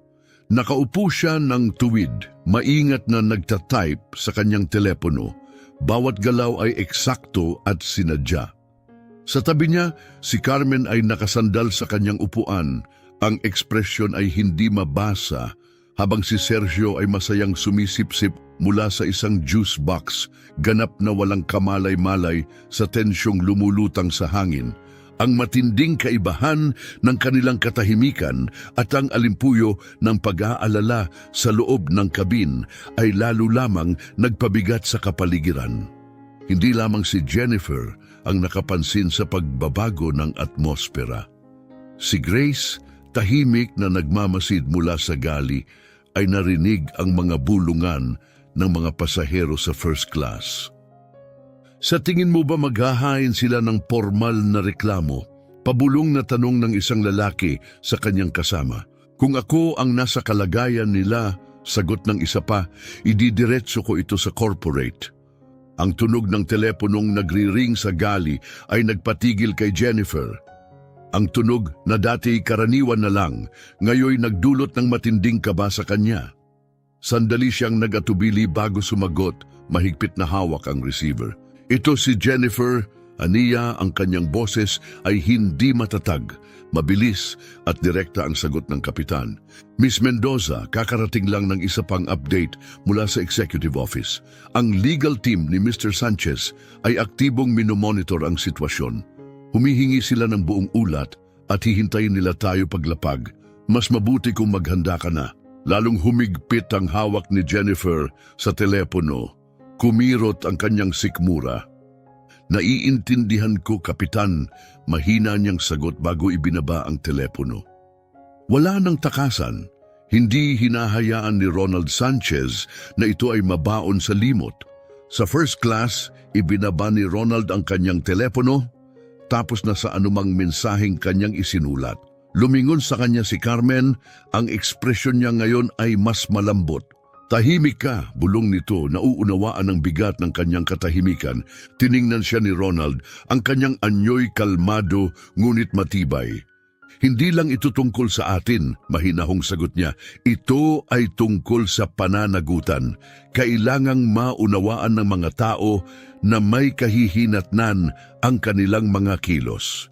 Nakaupo siya ng tuwid, maingat na nagtatype sa kanyang telepono. Bawat galaw ay eksakto at sinadya. Sa tabi niya, si Carmen ay nakasandal sa kanyang upuan. Ang ekspresyon ay hindi mabasa, habang si Sergio ay masayang sumisip-sip mula sa isang juice box, ganap na walang kamalay-malay sa tensyong lumulutang sa hangin. Ang matinding kaibahan ng kanilang katahimikan at ang alimpuyo ng pag-aalala sa loob ng kabin ay lalo lamang nagpabigat sa kapaligiran. Hindi lamang si Jennifer ang nakapansin sa pagbabago ng atmosfera. Si Grace, tahimik na nagmamasid mula sa gali, ay narinig ang mga bulungan ng mga pasahero sa first class. Sa tingin mo ba maghahain sila ng formal na reklamo? Pabulong na tanong ng isang lalaki sa kanyang kasama. Kung ako ang nasa kalagayan nila, Sagot ng isa pa, ididiretso ko ito sa corporate. Ang tunog ng teleponong nagri-ring sa gali ay nagpatigil kay Jennifer. Ang tunog na dati karaniwan na lang, ngayon nagdulot ng matinding kaba sa kanya. Sandali siyang nag-atubili bago sumagot, mahigpit na hawak ang receiver. Ito si Jennifer. Aniya, ang kanyang boses ay hindi matatag, mabilis at direkta ang sagot ng kapitan. Miss Mendoza, kakarating lang ng isa pang update mula sa executive office. Ang legal team ni Mr. Sanchez ay aktibong minomonitor ang sitwasyon. Humihingi sila ng buong ulat at hihintayin nila tayo paglapag. Mas mabuti kung maghanda ka na. Lalong humigpit ang hawak ni Jennifer sa telepono. Kumirot ang kanyang sikmura. Naiintindihan ko, Kapitan, mahina niyang sagot bago ibinaba ang telepono. Wala nang takasan, hindi hinahayaan ni Ronald Sanchez na ito ay mabaon sa limot. Sa first class, ibinaba ni Ronald ang kanyang telepono, tapos na sa anumang mensaheng kanyang isinulat. Lumingon sa kanya si Carmen, ang ekspresyon niya ngayon ay mas malambot. Tahimik ka, bulong nito, nauunawaan ang bigat ng kanyang katahimikan. Tiningnan siya ni Ronald, ang kanyang anyo'y kalmado ngunit matibay. Hindi lang ito tungkol sa atin, mahinahong sagot niya. Ito ay tungkol sa pananagutan. Kailangang maunawaan ng mga tao na may kahihinatnan ang kanilang mga kilos.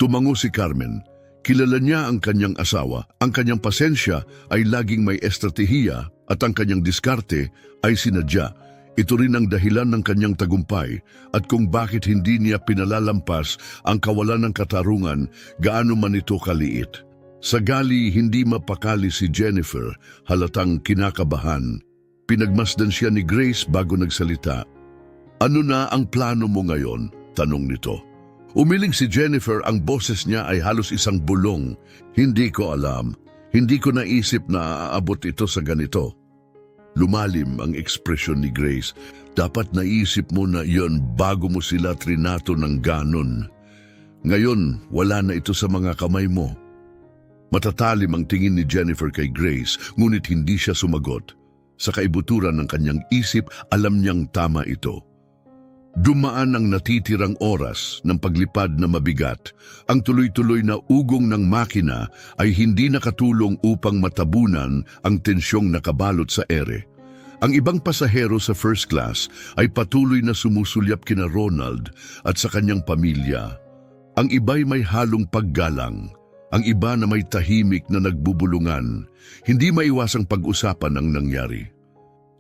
Tumango si Carmen. Kilala niya ang kanyang asawa, ang kanyang pasensya ay laging may estratehiya at ang kanyang diskarte ay sinadya. Ito rin ang dahilan ng kanyang tagumpay at kung bakit hindi niya pinalalampas ang kawalan ng katarungan gaano man ito kaliit. Sa gali, hindi mapakali si Jennifer, halatang kinakabahan. Pinagmasdan siya ni Grace bago nagsalita. Ano na ang plano mo ngayon? Tanong nito. Umiling si Jennifer, ang boses niya ay halos isang bulong. Hindi ko alam. Hindi ko naisip na aabot ito sa ganito. Lumalim ang ekspresyon ni Grace. Dapat naisip mo na yon bago mo sila trinato ng ganon. Ngayon, wala na ito sa mga kamay mo. Matatalim ang tingin ni Jennifer kay Grace, ngunit hindi siya sumagot. Sa kaibuturan ng kanyang isip, alam niyang tama ito. Dumaan ang natitirang oras ng paglipad na mabigat. Ang tuloy-tuloy na ugong ng makina ay hindi nakatulong upang matabunan ang tensyong nakabalot sa ere. Ang ibang pasahero sa first class ay patuloy na sumusulyap kina Ronald at sa kanyang pamilya. Ang iba'y may halong paggalang, ang iba na may tahimik na nagbubulungan. Hindi maiwasang pag-usapan ang nangyari.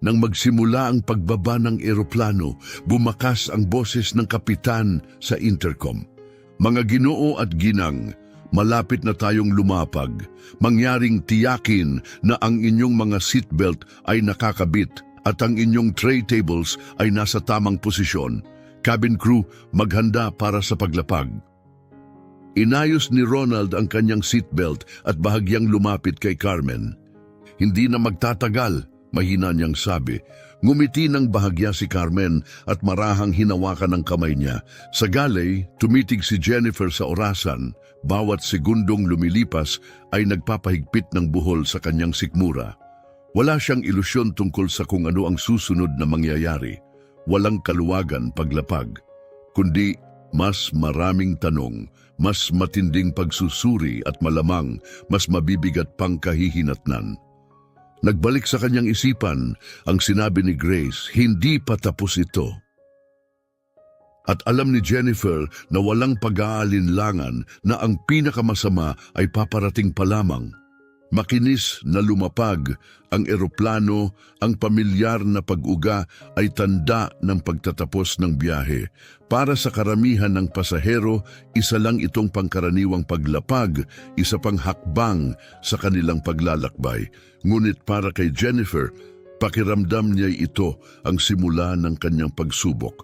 Nang magsimula ang pagbaba ng eroplano, bumakas ang boses ng kapitan sa intercom. Mga Ginoo at ginang, malapit na tayong lumapag. Mangyaring tiyakin na ang inyong mga seatbelt ay nakakabit at ang inyong tray tables ay nasa tamang posisyon. Cabin crew, maghanda para sa paglapag. Inayos ni Ronald ang kanyang seatbelt at bahagyang lumapit kay Carmen. Hindi na magtatagal. Mahina niyang sabi. Ngumiti ng bahagya si Carmen at marahang hinawakan ng kamay niya. Sa galay, tumitig si Jennifer sa orasan. Bawat segundong lumilipas ay nagpapahigpit ng buhol sa kanyang sikmura. Wala siyang ilusyon tungkol sa kung ano ang susunod na mangyayari. Walang kaluwagan paglapag. Kundi mas maraming tanong, mas matinding pagsusuri at malamang mas mabibigat pang kahihinatnan. Nagbalik sa kanyang isipan ang sinabi ni Grace, hindi pa tapos ito. At alam ni Jennifer na walang pag-aalinlangan na ang pinakamasama ay paparating pa lamang. Makinis na lumapag ang eroplano, ang pamilyar na pag-uga ay tanda ng pagtatapos ng biyahe. Para sa karamihan ng pasahero, isa lang itong pangkaraniwang paglapag, isa pang hakbang sa kanilang paglalakbay. Ngunit para kay Jennifer, pakiramdam niya ito ang simula ng kanyang pagsubok.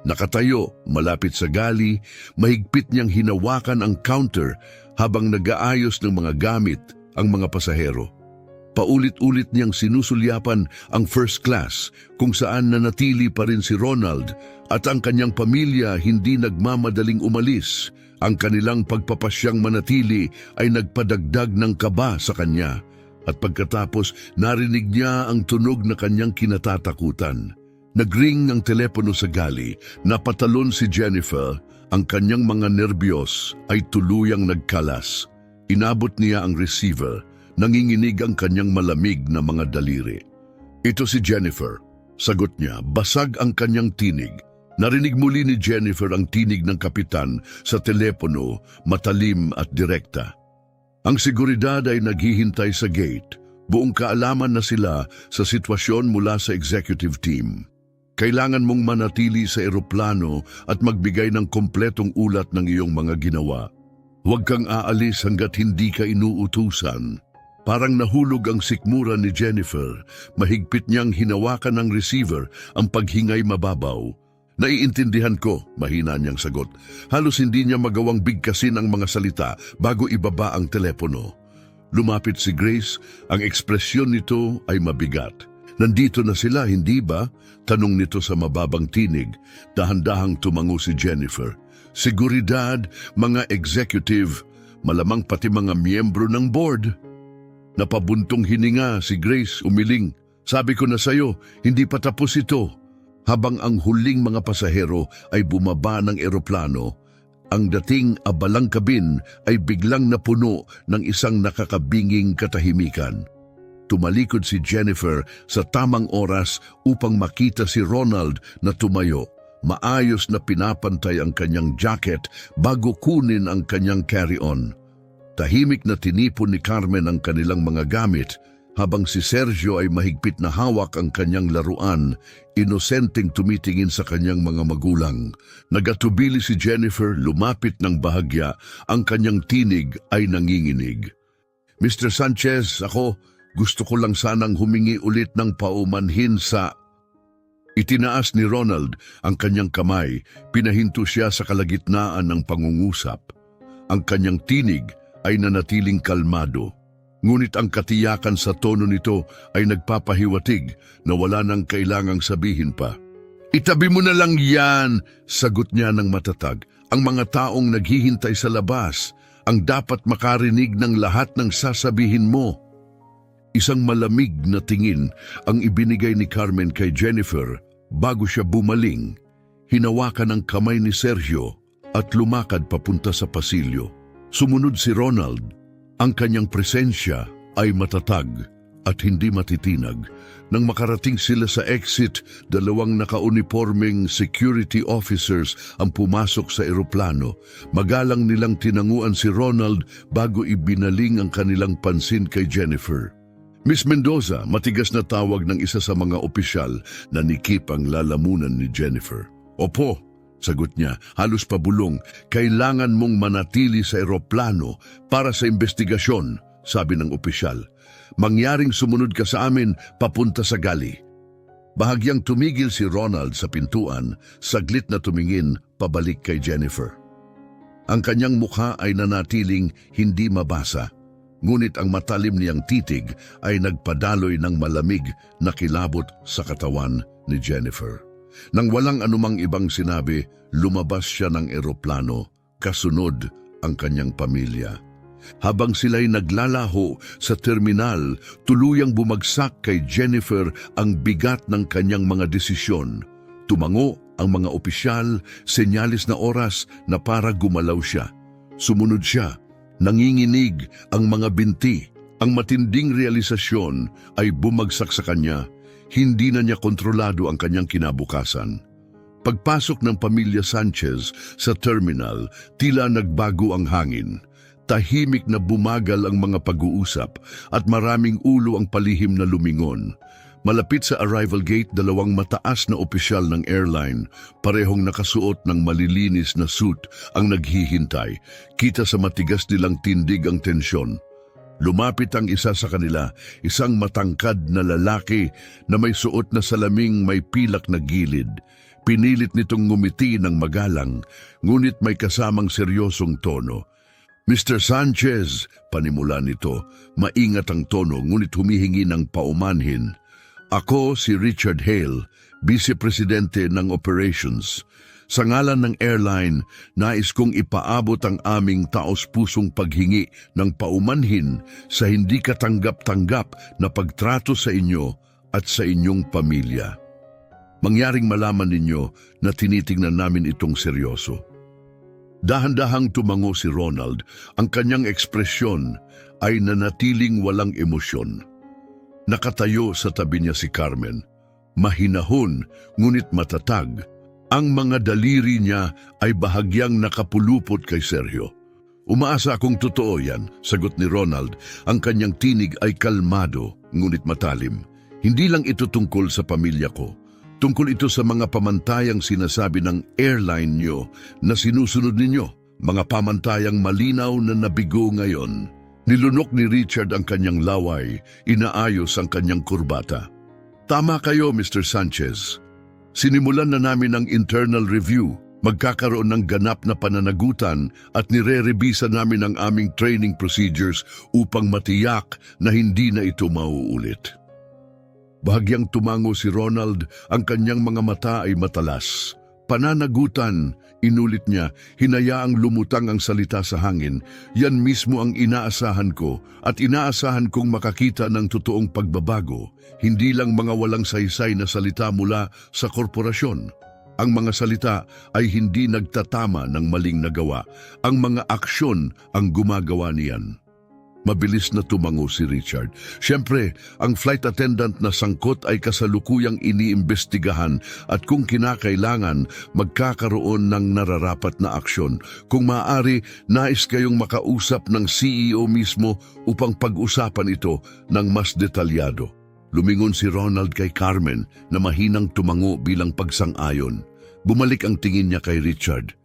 Nakatayo, malapit sa gali, mahigpit niyang hinawakan ang counter habang nag-aayos ng mga gamit ang mga pasahero. Paulit-ulit niyang sinusulyapan ang first class kung saan nanatili pa rin si Ronald at ang kanyang pamilya hindi nagmamadaling umalis. Ang kanilang pagpapasyang manatili ay nagpadagdag ng kaba sa kanya. At pagkatapos, narinig niya ang tunog na kanyang kinatatakutan. Nagring ang telepono sa gali, napatalon si Jennifer, ang kanyang mga nerbiyos ay tuluyang nagkalas. Inabot niya ang receiver, nanginginig ang kanyang malamig na mga daliri. Ito si Jennifer. Sagot niya, basag ang kanyang tinig. Narinig muli ni Jennifer ang tinig ng kapitan sa telepono, matalim at direkta. Ang seguridad ay naghihintay sa gate. Buong kaalaman na sila sa sitwasyon mula sa executive team. Kailangan mong manatili sa eroplano at magbigay ng kompletong ulat ng iyong mga ginawa. Huwag kang aalis hanggat hindi ka inuutusan. Parang nahulog ang sikmura ni Jennifer. Mahigpit niyang hinawakan ng receiver, ang paghingay mababaw. Naiintindihan ko, mahina niyang sagot. Halos hindi niya magawang bigkasin ang mga salita bago ibaba ang telepono. Lumapit si Grace, ang ekspresyon nito ay mabigat. Nandito na sila, hindi ba? Tanong nito sa mababang tinig. Dahan-dahang tumango si Jennifer. Seguridad, mga executive, malamang pati mga miyembro ng board. Napabuntong hininga si Grace, umiling. Sabi ko na sayo, hindi pa tapos ito. Habang ang huling mga pasahero ay bumaba ng eroplano, ang dating abalang kabin ay biglang napuno ng isang nakakabinging katahimikan. Tumalikod si Jennifer sa tamang oras upang makita si Ronald na tumayo. Maayos na pinapantay ang kanyang jacket bago kunin ang kanyang carry-on. Tahimik na tinipon ni Carmen ang kanilang mga gamit habang si Sergio ay mahigpit na hawak ang kanyang laruan, inosenteng tumitingin sa kanyang mga magulang. Nagatubili si Jennifer, lumapit ng bahagya, ang kanyang tinig ay nanginginig. Mr. Sanchez, gusto ko lang sanang humingi ulit ng paumanhin sa... Itinaas ni Ronald ang kanyang kamay, pinahinto siya sa kalagitnaan ng pangungusap. Ang kanyang tinig ay nanatiling kalmado. Ngunit ang katiyakan sa tono nito ay nagpapahiwatig na wala nang kailangang sabihin pa. Itabi mo na lang yan, sagot niya ng matatag. Ang mga taong naghihintay sa labas, ang dapat makarinig ng lahat ng sasabihin mo. Isang malamig na tingin ang ibinigay ni Carmen kay Jennifer bago siya bumaling. Hinawakan ang kamay ni Sergio at lumakad papunta sa pasilyo. Sumunod si Ronald. Ang kanyang presensya ay matatag at hindi matitinag. Nang makarating sila sa exit, dalawang nakaunipormeng security officers ang pumasok sa eroplano. Magalang nilang tinanguan si Ronald bago ibinaling ang kanilang pansin kay Jennifer. Miss Mendoza, matigas na tawag ng isa sa mga opisyal na nikip ang lalamunan ni Jennifer. Opo, sagot niya, halos pabulong. Kailangan mong manatili sa eroplano para sa investigasyon, sabi ng opisyal. Mangyaring sumunod ka sa amin papunta sa gali. Bahagyang tumigil si Ronald sa pintuan, saglit na tumingin pabalik kay Jennifer. Ang kanyang mukha ay nanatiling hindi mabasa. Ngunit ang matalim niyang titig ay nagpadaloy ng malamig na kilabot sa katawan ni Jennifer. Nang walang anumang ibang sinabi, lumabas siya ng eroplano, kasunod ang kanyang pamilya. Habang sila'y naglalaho sa terminal, tuluyang bumagsak kay Jennifer ang bigat ng kanyang mga desisyon. Tumango ang mga opisyal, senyalis na oras na para gumalaw siya. Sumunod siya. Nanginginig ang mga binti. Ang matinding realisasyon ay bumagsak sa kanya. Hindi na niya kontrolado ang kanyang kinabukasan. Pagpasok ng pamilya Sanchez sa terminal, tila nagbago ang hangin. Tahimik na bumagal ang mga pag-uusap at maraming ulo ang palihim na lumingon. Malapit sa arrival gate, dalawang mataas na opisyal ng airline, parehong nakasuot ng malilinis na suit ang naghihintay. Kita sa matigas nilang tindig ang tensyon. Lumapit ang isa sa kanila, isang matangkad na lalaki na may suot na salaming may pilak na gilid. Pinilit nitong ngumiti ng magalang, ngunit may kasamang seryosong tono. Mr. Sanchez, panimula nito, maingat ang tono ngunit humihingi ng paumanhin. Ako si Richard Hale, Vice Presidente ng Operations. Sa ngalan ng airline, nais kong ipaabot ang aming taos-pusong paghingi ng paumanhin sa hindi katanggap-tanggap na pagtrato sa inyo at sa inyong pamilya. Mangyaring malaman ninyo na tinitingnan namin itong seryoso. Dahan-dahang tumango si Ronald, ang kanyang ekspresyon ay nanatiling walang emosyon. Nakatayo sa tabi niya si Carmen, mahinahon ngunit matatag. Ang mga daliri niya ay bahagyang nakapulupot kay Sergio. Umaasa akong totoo yan, sagot ni Ronald. Ang kanyang tinig ay kalmado, ngunit matalim. Hindi lang ito tungkol sa pamilya ko. Tungkol ito sa mga pamantayang sinasabi ng airline nyo na sinusunod ninyo. Mga pamantayang malinaw na nabigo ngayon. Nilunok ni Richard ang kanyang laway, inaayos ang kanyang kurbata. Tama kayo, Mr. Sanchez. Sinimulan na namin ang internal review, magkakaroon ng ganap na pananagutan at nire-revisa namin ang aming training procedures upang matiyak na hindi na ito mauulit. Bahagyang tumango si Ronald, ang kanyang mga mata ay matalas. Pananagutan, inulit niya, hinayaang lumutang ang salita sa hangin. Yan mismo ang inaasahan ko at inaasahan kong makakita ng totoong pagbabago. Hindi lang mga walang saysay na salita mula sa korporasyon. Ang mga salita ay hindi nagtatama ng maling nagawa. Ang mga aksyon ang gumagawa niyan. Mabilis na tumango si Richard. Siyempre, ang flight attendant na sangkot ay kasalukuyang iniimbestigahan at kung kinakailangan, magkakaroon ng nararapat na aksyon. Kung maaari, nais kayong makausap ng CEO mismo upang pag-usapan ito ng mas detalyado. Lumingon si Ronald kay Carmen na mahinang tumango bilang pagsang-ayon. Bumalik ang tingin niya kay Richard.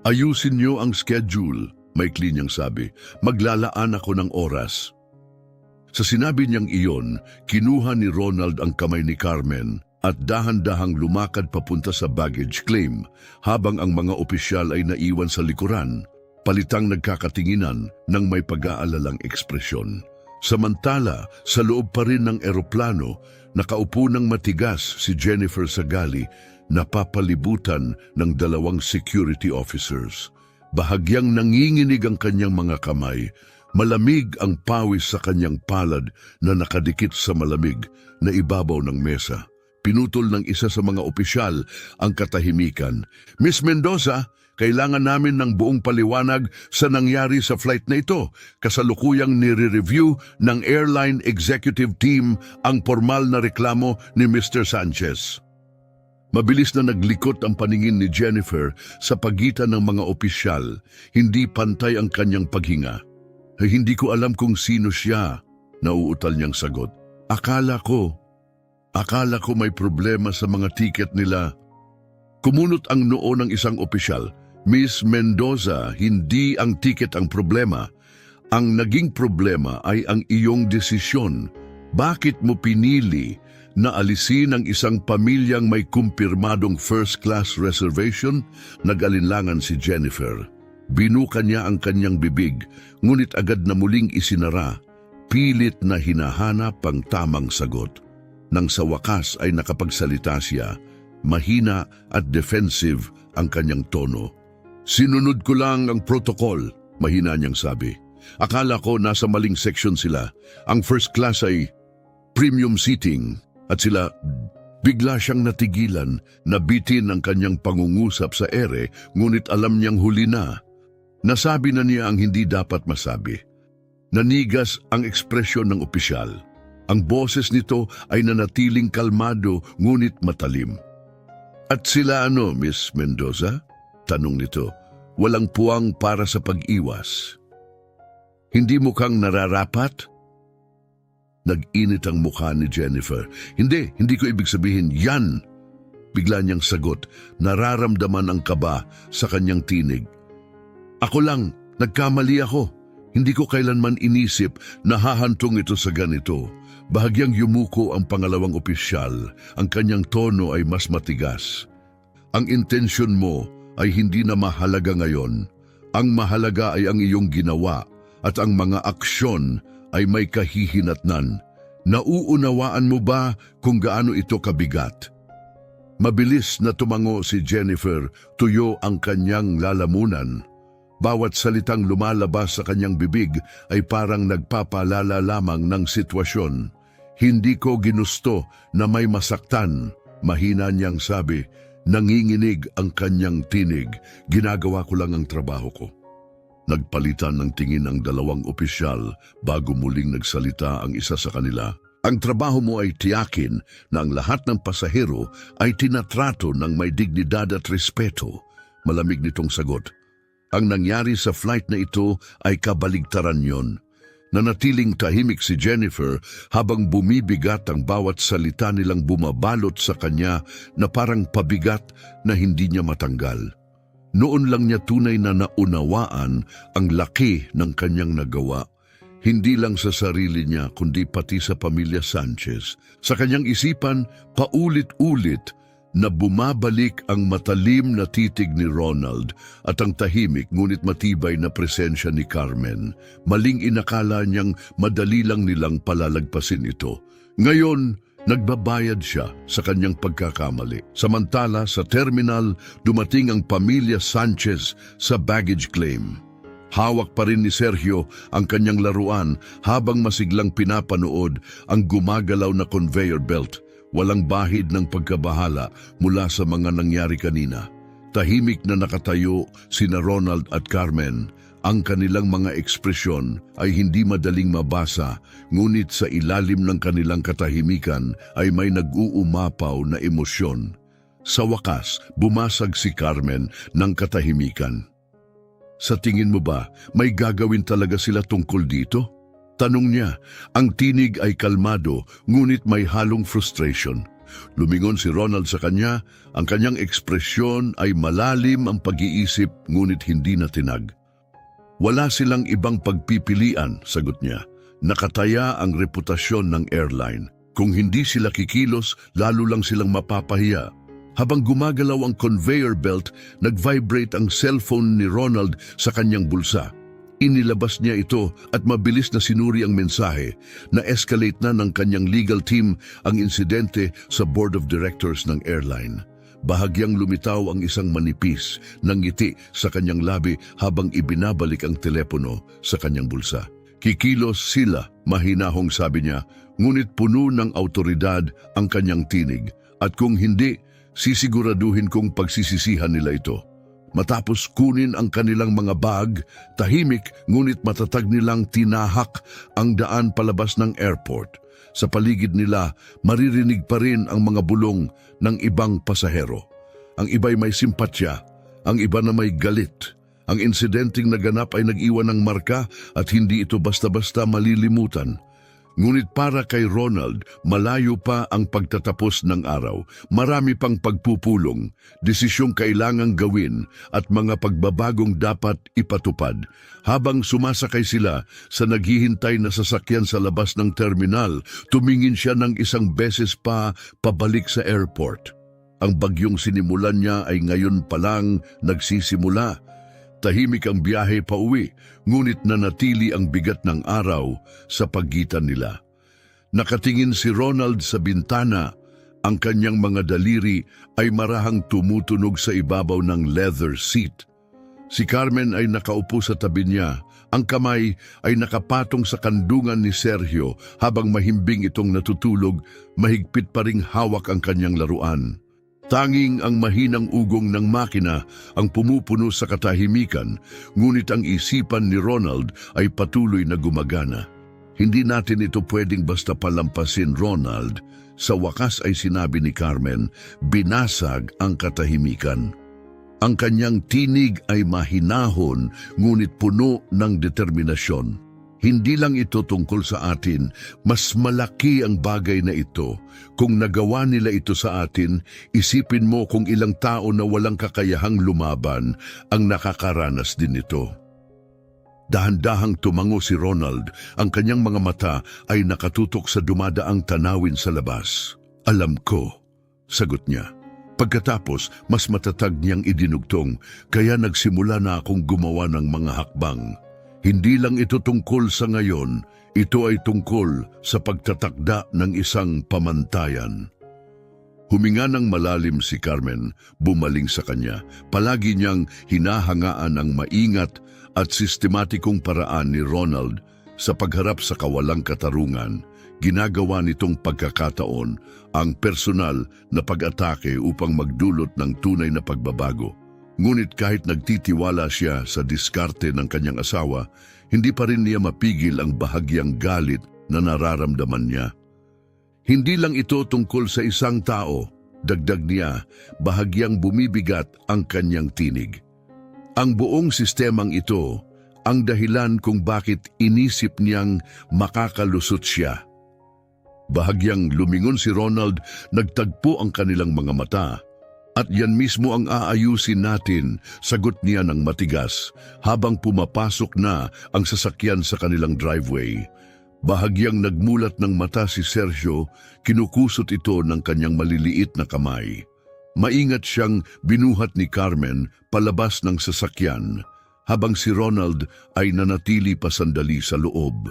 Ayusin niyo ang schedule. Maikli niyang sabi, maglalaan ako ng oras. Sa sinabi niyang iyon, kinuha ni Ronald ang kamay ni Carmen at dahan-dahang lumakad papunta sa baggage claim habang ang mga opisyal ay naiwan sa likuran, palitang nagkakatinginan ng may pag-aalalang ekspresyon. Samantala, sa loob pa rin ng eroplano, nakaupo ng matigas si Jennifer Sagali, napapalibutan ng 2 security officers. Bahagyang nanginginig ang kanyang mga kamay, malamig ang pawis sa kanyang palad na nakadikit sa malamig na ibabaw ng mesa. Pinutol ng isa sa mga opisyal ang katahimikan. Miss Mendoza, kailangan namin ng buong paliwanag sa nangyari sa flight na ito. Kasalukuyang nire-review ng airline executive team ang formal na reklamo ni Mr. Sanchez. Mabilis na naglikot ang paningin ni Jennifer sa pagitan ng mga opisyal. Hindi pantay ang kanyang paghinga. Hindi ko alam kung sino siya, nauutal niyang sagot. Akala ko may problema sa mga tiket nila. Kumunot ang noo ng isang opisyal. Miss Mendoza, hindi ang tiket ang problema. Ang naging problema ay ang iyong desisyon. Bakit mo pinili na alisin ang isang pamilyang may kumpirmadong first-class reservation? Nag-alinlangan si Jennifer. Binuka niya ang kanyang bibig, ngunit agad na muling isinara, pilit na hinahanap ang tamang sagot. Nang sa wakas ay nakapagsalita siya, mahina at defensive ang kanyang tono. Sinunod ko lang ang protocol, mahina niyang sabi. Akala ko nasa maling section sila. Ang first class ay premium seating. At sila, bigla siyang natigilan, nabitin ang kanyang pangungusap sa ere, ngunit alam niyang huli na. Nasabi na niya ang hindi dapat masabi. Nanigas ang ekspresyon ng opisyal. Ang boses nito ay nanatiling kalmado, ngunit matalim. At sila ano, Miss Mendoza? Tanong nito, walang puwang para sa pag-iwas. Hindi mukhang nararapat? Nag-init ang mukha ni Jennifer. Hindi ko ibig sabihin yan. Bigla niyang sagot, nararamdaman ang kaba sa kanyang tinig. Ako lang, nagkamali ako. Hindi ko kailanman inisip na hahantong ito sa ganito. Bahagyang yumuko ang pangalawang opisyal. Ang kanyang tono ay mas matigas. Ang intensyon mo ay hindi na mahalaga ngayon. Ang mahalaga ay ang iyong ginawa at ang mga aksyon ay may kahihinatnan. Nauunawaan mo ba kung gaano ito kabigat? Mabilis na tumango si Jennifer, tuyo ang kanyang lalamunan. Bawat salitang lumalabas sa kanyang bibig ay parang nagpapaalala lamang ng sitwasyon. Hindi ko ginusto na may masaktan, mahina niyang sabi. Nanginginig ang kanyang tinig, ginagawa ko lang ang trabaho ko. Nagpalitan ng tingin ang dalawang opisyal bago muling nagsalita ang isa sa kanila. Ang trabaho mo ay tiyakin na ang lahat ng pasahero ay tinatrato ng may dignidad at respeto. Malamig nitong sagot. Ang nangyari sa flight na ito ay kabaligtaran yon. Nanatiling tahimik si Jennifer habang bumibigat ang bawat salita nilang bumabalot sa kanya na parang pabigat na hindi niya matanggal. Noon lang niya tunay na naunawaan ang laki ng kanyang nagawa. Hindi lang sa sarili niya kundi pati sa pamilya Sanchez. Sa kanyang isipan, paulit-ulit na bumabalik ang matalim na titig ni Ronald at ang tahimik ngunit matibay na presensya ni Carmen. Maling inakala niyang madali lang nilang palalagpasin ito. Ngayon, nagbabayad siya sa kanyang pagkakamali. Samantala, sa terminal, dumating ang pamilya Sanchez sa baggage claim. Hawak pa rin ni Sergio ang kanyang laruan habang masiglang pinapanood ang gumagalaw na conveyor belt. Walang bahid ng pagkabahala mula sa mga nangyari kanina. Tahimik na nakatayo sina Ronald at Carmen. Ang kanilang mga ekspresyon ay hindi madaling mabasa, ngunit sa ilalim ng kanilang katahimikan ay may nag-uumapaw na emosyon. Sa wakas, bumasag si Carmen ng katahimikan. Sa tingin mo ba, may gagawin talaga sila tungkol dito? Tanong niya, ang tinig ay kalmado, ngunit may halong frustration. Lumingon si Ronald sa kanya, ang kanyang ekspresyon ay malalim ang pag-iisip, ngunit hindi na tinag. Wala silang ibang pagpipilian, sagot niya. Nakataya ang reputasyon ng airline. Kung hindi sila kikilos, lalo lang silang mapapahiya. Habang gumagalaw ang conveyor belt, nag-vibrate ang cellphone ni Ronald sa kanyang bulsa. Inilabas niya ito at mabilis na sinuri ang mensahe. Na-escalate na ng kanyang legal team ang insidente sa board of directors ng airline. Bahagyang lumitaw ang isang manipis ng ngiti sa kanyang labi habang ibinabalik ang telepono sa kanyang bulsa. Kikilos sila, mahinahong sabi niya, ngunit puno ng autoridad ang kanyang tinig. At kung hindi, sisiguraduhin kong pagsisisihan nila ito. Matapos kunin ang kanilang mga bag, tahimik ngunit matatag nilang tinahak ang daan palabas ng airport. Sa paligid nila, maririnig pa rin ang mga bulong ng ibang pasahero. Ang iba'y may simpatya, ang iba na may galit. Ang insidenteng naganap ay nag-iwan ng marka at hindi ito basta-basta malilimutan. Ngunit para kay Ronald, malayo pa ang pagtatapos ng araw. Marami pang pagpupulong, desisyong kailangang gawin at mga pagbabagong dapat ipatupad. Habang sumasakay sila sa naghihintay na sasakyan sa labas ng terminal, tumingin siya ng isang beses pa pabalik sa airport. Ang bagyong sinimulan niya ay ngayon pa lang nagsisimula. Tahimik ang biyahe pa uwi, ngunit nanatili ang bigat ng araw sa pagitan nila. Nakatingin si Ronald sa bintana, ang kanyang mga daliri ay marahang tumutunog sa ibabaw ng leather seat. Si Carmen ay nakaupo sa tabi niya, ang kamay ay nakapatong sa kandungan ni Sergio habang mahimbing itong natutulog, mahigpit pa ring hawak ang kanyang laruan. Tanging ang mahinang ugong ng makina ang pumupuno sa katahimikan, ngunit ang isipan ni Ronald ay patuloy na gumagana. Hindi natin ito pwedeng basta palampasin, Ronald. Sa wakas ay sinabi ni Carmen, binasag ang katahimikan. Ang kanyang tinig ay mahinahon, ngunit puno ng determinasyon. Hindi lang ito tungkol sa atin, mas malaki ang bagay na ito. Kung nagawa nila ito sa atin, isipin mo kung ilang tao na walang kakayahang lumaban ang nakakaranas din ito. Dahan-dahang tumango si Ronald, ang kanyang mga mata ay nakatutok sa dumadaang tanawin sa labas. Alam ko, sagot niya. Pagkatapos, mas matatag niyang idinugtong, kaya nagsimula na akong gumawa ng mga hakbang. Hindi lang ito tungkol sa ngayon, ito ay tungkol sa pagtatakda ng isang pamantayan. Huminga ng malalim si Carmen, bumaling sa kanya. Palagi niyang hinahangaan ang maingat at sistematikong paraan ni Ronald sa pagharap sa kawalang katarungan. Ginagawa nitong pagkakataon ang personal na pag-atake upang magdulot ng tunay na pagbabago. Ngunit kahit nagtitiwala siya sa diskarte ng kanyang asawa, hindi pa rin niya mapigil ang bahagyang galit na nararamdaman niya. Hindi lang ito tungkol sa isang tao, dagdag niya, bahagyang bumibigat ang kanyang tinig. Ang buong sistemang ito ang dahilan kung bakit inisip niyang makakalusot siya. Bahagyang lumingon si Ronald, nagtagpo ang kanilang mga mata. At yan mismo ang aayusin natin, sagot niya ng matigas habang pumapasok na ang sasakyan sa kanilang driveway. Bahagyang nagmulat ng mata si Sergio, kinukusot ito ng kanyang maliliit na kamay. Maingat siyang binuhat ni Carmen palabas ng sasakyan, habang si Ronald ay nanatili pa sandali sa loob.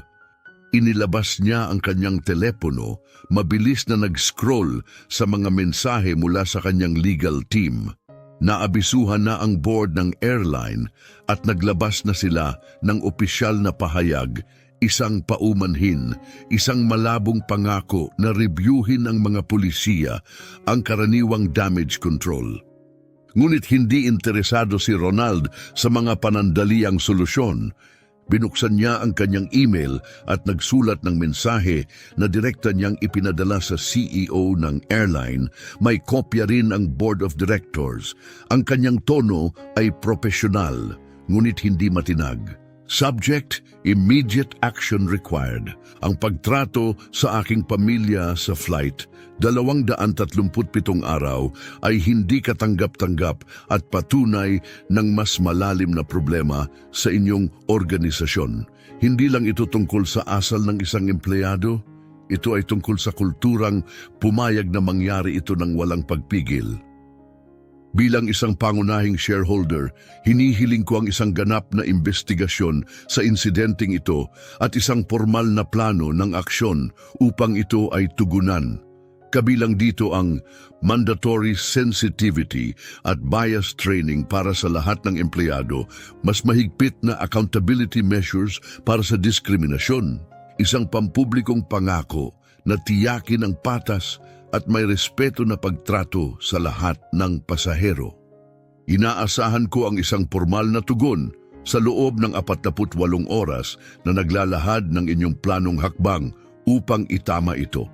Inilabas niya ang kanyang telepono, mabilis na nag-scroll sa mga mensahe mula sa kanyang legal team. Naabisuhan na ang board ng airline at naglabas na sila ng opisyal na pahayag, isang paumanhin, isang malabong pangako na reviewin ng mga pulisiya ang karaniwang damage control. Ngunit hindi interesado si Ronald sa mga panandaliang solusyon. Binuksan niya ang kanyang email at nagsulat ng mensahe na direkta niyang ipinadala sa CEO ng airline. May kopya rin ang board of directors. Ang kanyang tono ay profesional, ngunit hindi matinag. Subject, immediate action required. Ang pagtrato sa aking pamilya sa flight, 237 araw, ay hindi katanggap-tanggap at patunay ng mas malalim na problema sa inyong organisasyon. Hindi lang ito tungkol sa asal ng isang empleyado, ito ay tungkol sa kulturang pumayag na mangyari ito ng walang pagpigil. Bilang isang pangunahing shareholder, hinihiling ko ang isang ganap na investigasyon sa insidenteng ito at isang formal na plano ng aksyon upang ito ay tugunan. Kabilang dito ang mandatory sensitivity at bias training para sa lahat ng empleyado, mas mahigpit na accountability measures para sa diskriminasyon, isang pampublikong pangako na tiyakin ang patas at may respeto na pagtrato sa lahat ng pasahero. Inaasahan ko ang isang formal na tugon sa loob ng 48 oras na naglalahad ng inyong planong hakbang upang itama ito.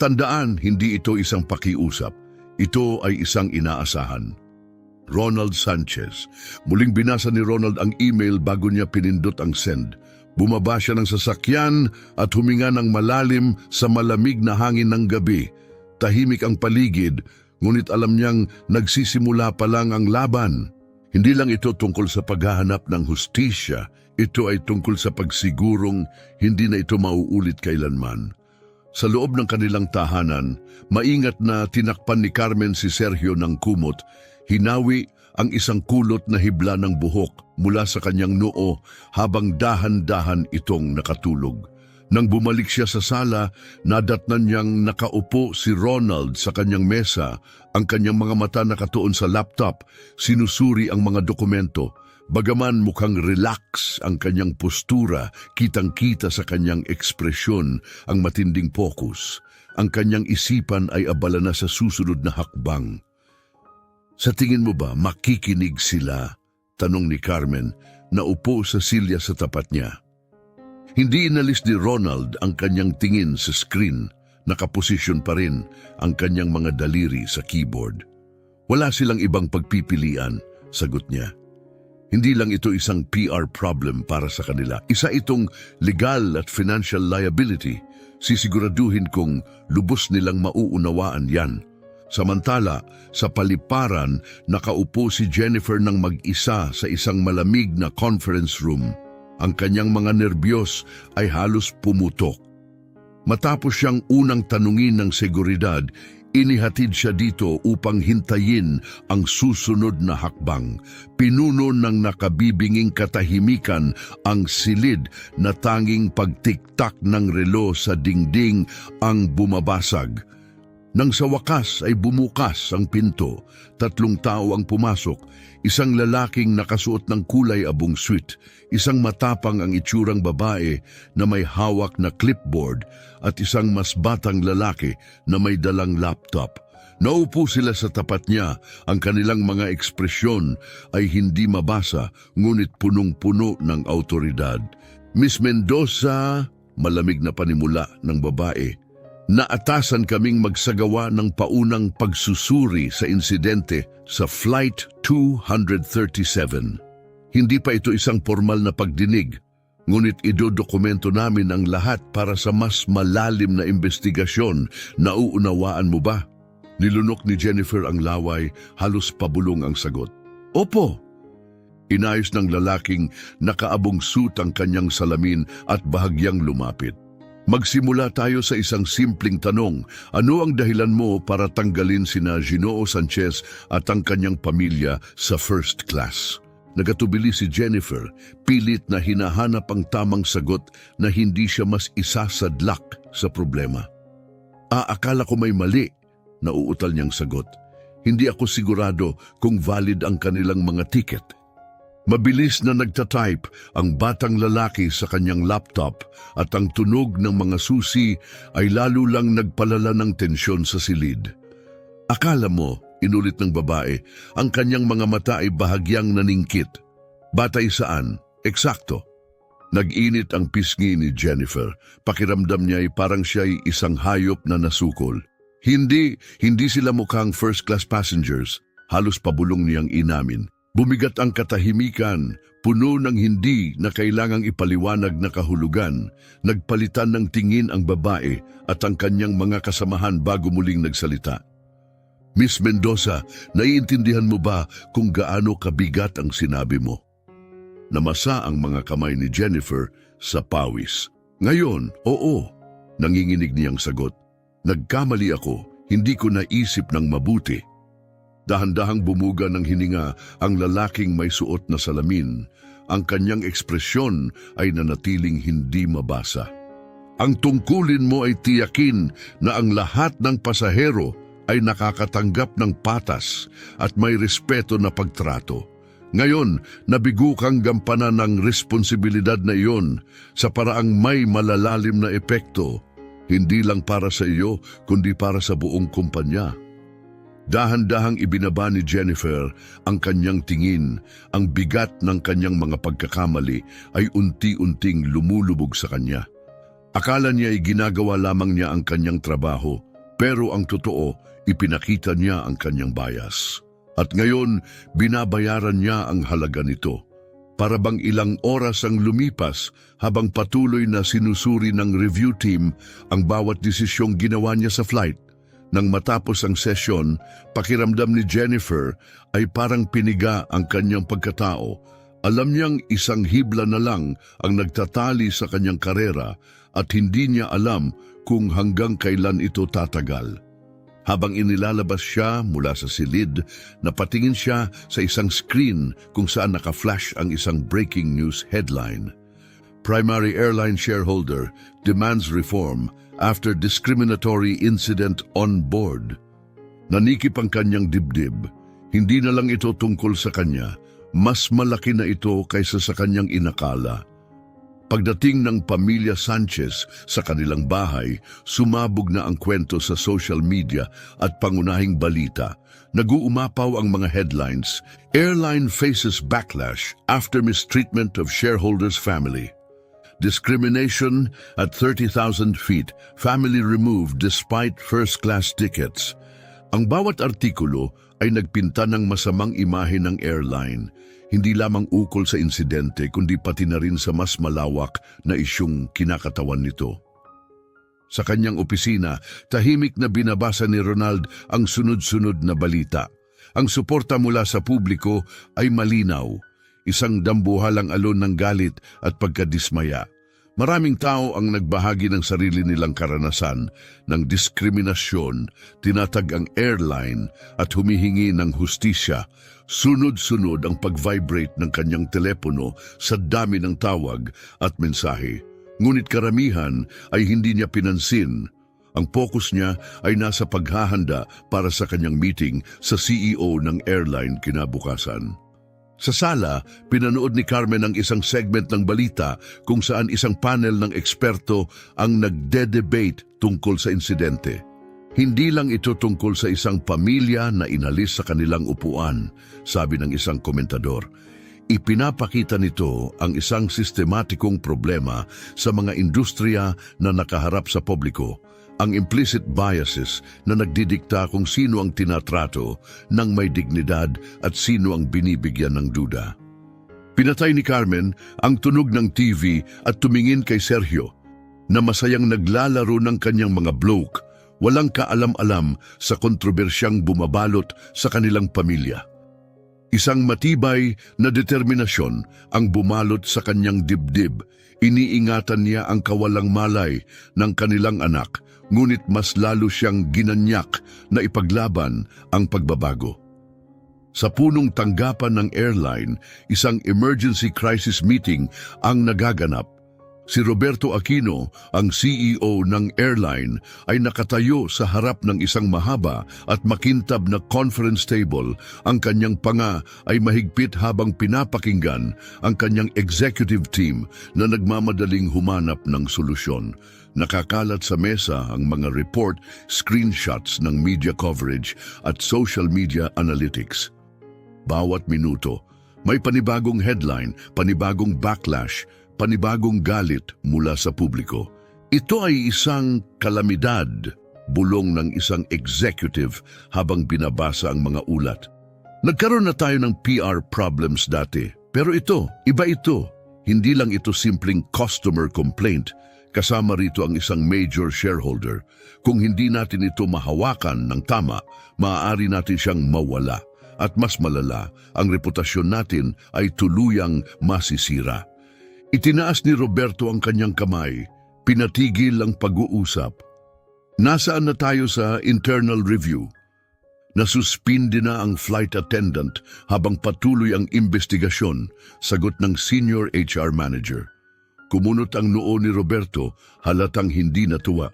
Tandaan, hindi ito isang pakiusap. Ito ay isang inaasahan. Ronald Sanchez. Muling binasa ni Ronald ang email bago niya pinindot ang send. Bumaba siya ng sasakyan at huminga ng malalim sa malamig na hangin ng gabi. Tahimik ang paligid, ngunit alam niyang nagsisimula pa lang ang laban. Hindi lang ito tungkol sa paghahanap ng hustisya, ito ay tungkol sa pagsigurong hindi na ito mauulit kailanman. Sa loob ng kanilang tahanan, maingat na tinakpan ni Carmen si Sergio ng kumot, hinawi ang isang kulot na hibla ng buhok mula sa kanyang noo habang dahan-dahan itong nakatulog. Nang bumalik siya sa sala, nadatnan niyang nakaupo si Ronald sa kanyang mesa, ang kanyang mga mata nakatuon sa laptop, sinusuri ang mga dokumento. Bagaman mukhang relax ang kanyang postura, kitang-kita sa kanyang ekspresyon ang matinding focus. Ang kanyang isipan ay abala na sa susunod na hakbang. Sa tingin mo ba makikinig sila? Tanong ni Carmen, na upo sa silya sa tapat niya. Hindi inalis ni Ronald ang kanyang tingin sa screen, nakaposisyon pa rin ang kanyang mga daliri sa keyboard. Wala silang ibang pagpipilian, sagot niya. Hindi lang ito isang PR problem para sa kanila, isa itong legal at financial liability. Sisiguraduhin kong lubos nilang mauunawaan yan. Samantala, sa paliparan, nakaupo si Jennifer ng mag-isa sa isang malamig na conference room. Ang kanyang mga nerbiyos ay halos pumutok. Matapos siyang unang tanungin ng seguridad, inihatid siya dito upang hintayin ang susunod na hakbang. Pinuno ng nakabibinging katahimikan ang silid na tanging pagtiktak ng relo sa dingding ang bumabasag. Nang sa wakas ay bumukas ang pinto, 3 tao ang pumasok, isang lalaking nakasuot ng kulay abong suit, isang matapang ang itsurang babae na may hawak na clipboard at isang mas batang lalaki na may dalang laptop. Naupo sila sa tapat niya, ang kanilang mga ekspresyon ay hindi mabasa ngunit punong-puno ng autoridad. Miss Mendoza, malamig na panimula ng babae. Naatasan kaming magsagawa ng paunang pagsusuri sa insidente sa Flight 237. Hindi pa ito isang formal na pagdinig, ngunit idodokumento namin ang lahat para sa mas malalim na investigasyon. Nauunawaan mo ba? Nilunok ni Jennifer ang laway, halos pabulong ang sagot. Opo. Inayos ng lalaking nakaabong suit ang kanyang salamin at bahagyang lumapit. Magsimula tayo sa isang simpleng tanong. Ano ang dahilan mo para tanggalin sina Ginoo Sanchez at ang kanyang pamilya sa first class? Nagatubili si Jennifer, pilit na hinahanap ang tamang sagot na hindi siya mas isasadlak sa problema. Akala ko may mali, nauutal niyang sagot. Hindi ako sigurado kung valid ang kanilang mga ticket. Mabilis na nagtatype ang batang lalaki sa kanyang laptop at ang tunog ng mga susi ay lalo lang nagpalala ng tensyon sa silid. Akala mo, inulit ng babae, ang kanyang mga mata ay bahagyang naningkit. Batay saan? Eksakto. Nag-init ang pisngi ni Jennifer. Pakiramdam niya ay parang siya ay isang hayop na nasukol. Hindi sila mukhang first-class passengers. Halos pabulong niyang inamin. Bumigat ang katahimikan, puno ng hindi na kailangang ipaliwanag na kahulugan. Nagpalitan ng tingin ang babae at ang kanyang mga kasamahan bago muling nagsalita. Miss Mendoza, naiintindihan mo ba kung gaano kabigat ang sinabi mo? Namasa ang mga kamay ni Jennifer sa pawis. Ngayon, oo, nanginginig niyang sagot. Nagkamali ako, hindi ko naisip ng mabuti. Dahan-dahang bumuga ng hininga ang lalaking may suot na salamin. Ang kanyang ekspresyon ay nanatiling hindi mabasa. Ang tungkulin mo ay tiyakin na ang lahat ng pasahero ay nakakatanggap ng patas at may respeto na pagtrato. Ngayon, nabigo kang gampanan ng responsibilidad na iyon sa paraang may malalalim na epekto, hindi lang para sa iyo kundi para sa buong kumpanya. Dahan-dahang ibinaba ni Jennifer ang kanyang tingin. Ang bigat ng kanyang mga pagkakamali ay unti-unting lumulubog sa kanya. Akala niya ay ginagawa lamang niya ang kanyang trabaho, pero ang totoo, ipinakita niya ang kanyang bias. At ngayon, binabayaran niya ang halaga nito. Para bang ilang oras ang lumipas habang patuloy na sinusuri ng review team ang bawat desisyong ginawa niya sa flight. Nang matapos ang sesyon, pakiramdam ni Jennifer ay parang piniga ang kanyang pagkatao. Alam niyang isang hibla na lang ang nagtatali sa kanyang karera at hindi niya alam kung hanggang kailan ito tatagal. Habang inilalabas siya mula sa silid, napatingin siya sa isang screen kung saan naka-flash ang isang breaking news headline. Primary airline shareholder demands reform after discriminatory incident on board. Nanikip ang kanyang dibdib. Hindi na lang ito tungkol sa kanya. Mas malaki na ito kaysa sa kanyang inakala. Pagdating ng pamilya Sanchez sa kanilang bahay, sumabog na ang kwento sa social media at pangunahing balita. Nag-uumapaw ang mga headlines. Airline faces backlash after mistreatment of shareholders' family. Discrimination at 30,000 feet, family removed despite first-class tickets. Ang bawat artikulo ay nagpinta ng masamang imahe ng airline, hindi lamang ukol sa insidente kundi pati na rin sa mas malawak na isyung kinakatawan nito. Sa kanyang opisina, tahimik na binabasa ni Ronald ang sunod-sunod na balita. Ang suporta mula sa publiko ay malinaw. Isang dambuhalang alon ng galit at pagkadismaya. Maraming tao ang nagbahagi ng sarili nilang karanasan ng diskriminasyon, tinatag ang airline at humihingi ng hustisya. Sunod-sunod ang pag-vibrate ng kanyang telepono sa dami ng tawag at mensahe. Ngunit karamihan ay hindi niya pinansin. Ang focus niya ay nasa paghahanda para sa kanyang meeting sa CEO ng airline kinabukasan. Sa sala, pinanood ni Carmen ang isang segment ng balita kung saan isang panel ng eksperto ang nagde-debate tungkol sa insidente. Hindi lang ito tungkol sa isang pamilya na inalis sa kanilang upuan, sabi ng isang komentador. Ipinapakita nito ang isang sistematikong problema sa mga industriya na nakaharap sa publiko, ang implicit biases na nagdidikta kung sino ang tinatrato ng may dignidad at sino ang binibigyan ng duda. Pinatay ni Carmen ang tunog ng TV at tumingin kay Sergio na masayang naglalaro ng kanyang mga bloke, walang kaalam-alam sa kontrobersyang bumabalot sa kanilang pamilya. Isang matibay na determinasyon ang bumalot sa kanyang dibdib. Iniingatan niya ang kawalang malay ng kanilang anak, ngunit mas lalo siyang ginanyak na ipaglaban ang pagbabago. Sa punong tanggapan ng airline, isang emergency crisis meeting ang nagaganap. Si Roberto Aquino, ang CEO ng airline, ay nakatayo sa harap ng isang mahaba at makintab na conference table. Ang kanyang panga ay mahigpit habang pinapakinggan ang kanyang executive team na nagmamadaling humanap ng solusyon. Nakakalat sa mesa ang mga report, screenshots ng media coverage at social media analytics. Bawat minuto, may panibagong headline, panibagong backlash, panibagong galit mula sa publiko. Ito ay isang kalamidad, bulong ng isang executive habang binabasa ang mga ulat. Nagkaroon na tayo ng PR problems dati, pero ito, iba ito. Hindi lang ito simpleng customer complaint, kasama rito ang isang major shareholder. Kung hindi natin ito mahawakan ng tama, maaari natin siyang mawala. At mas malala, ang reputasyon natin ay tuluyang masisira. Itinaas ni Roberto ang kanyang kamay, pinatigil ang pag-uusap. Nasaan na tayo sa internal review? Nasuspindi na ang flight attendant habang patuloy ang investigasyon, sagot ng senior HR manager. Kumunot ang noo ni Roberto, halatang hindi natuwa.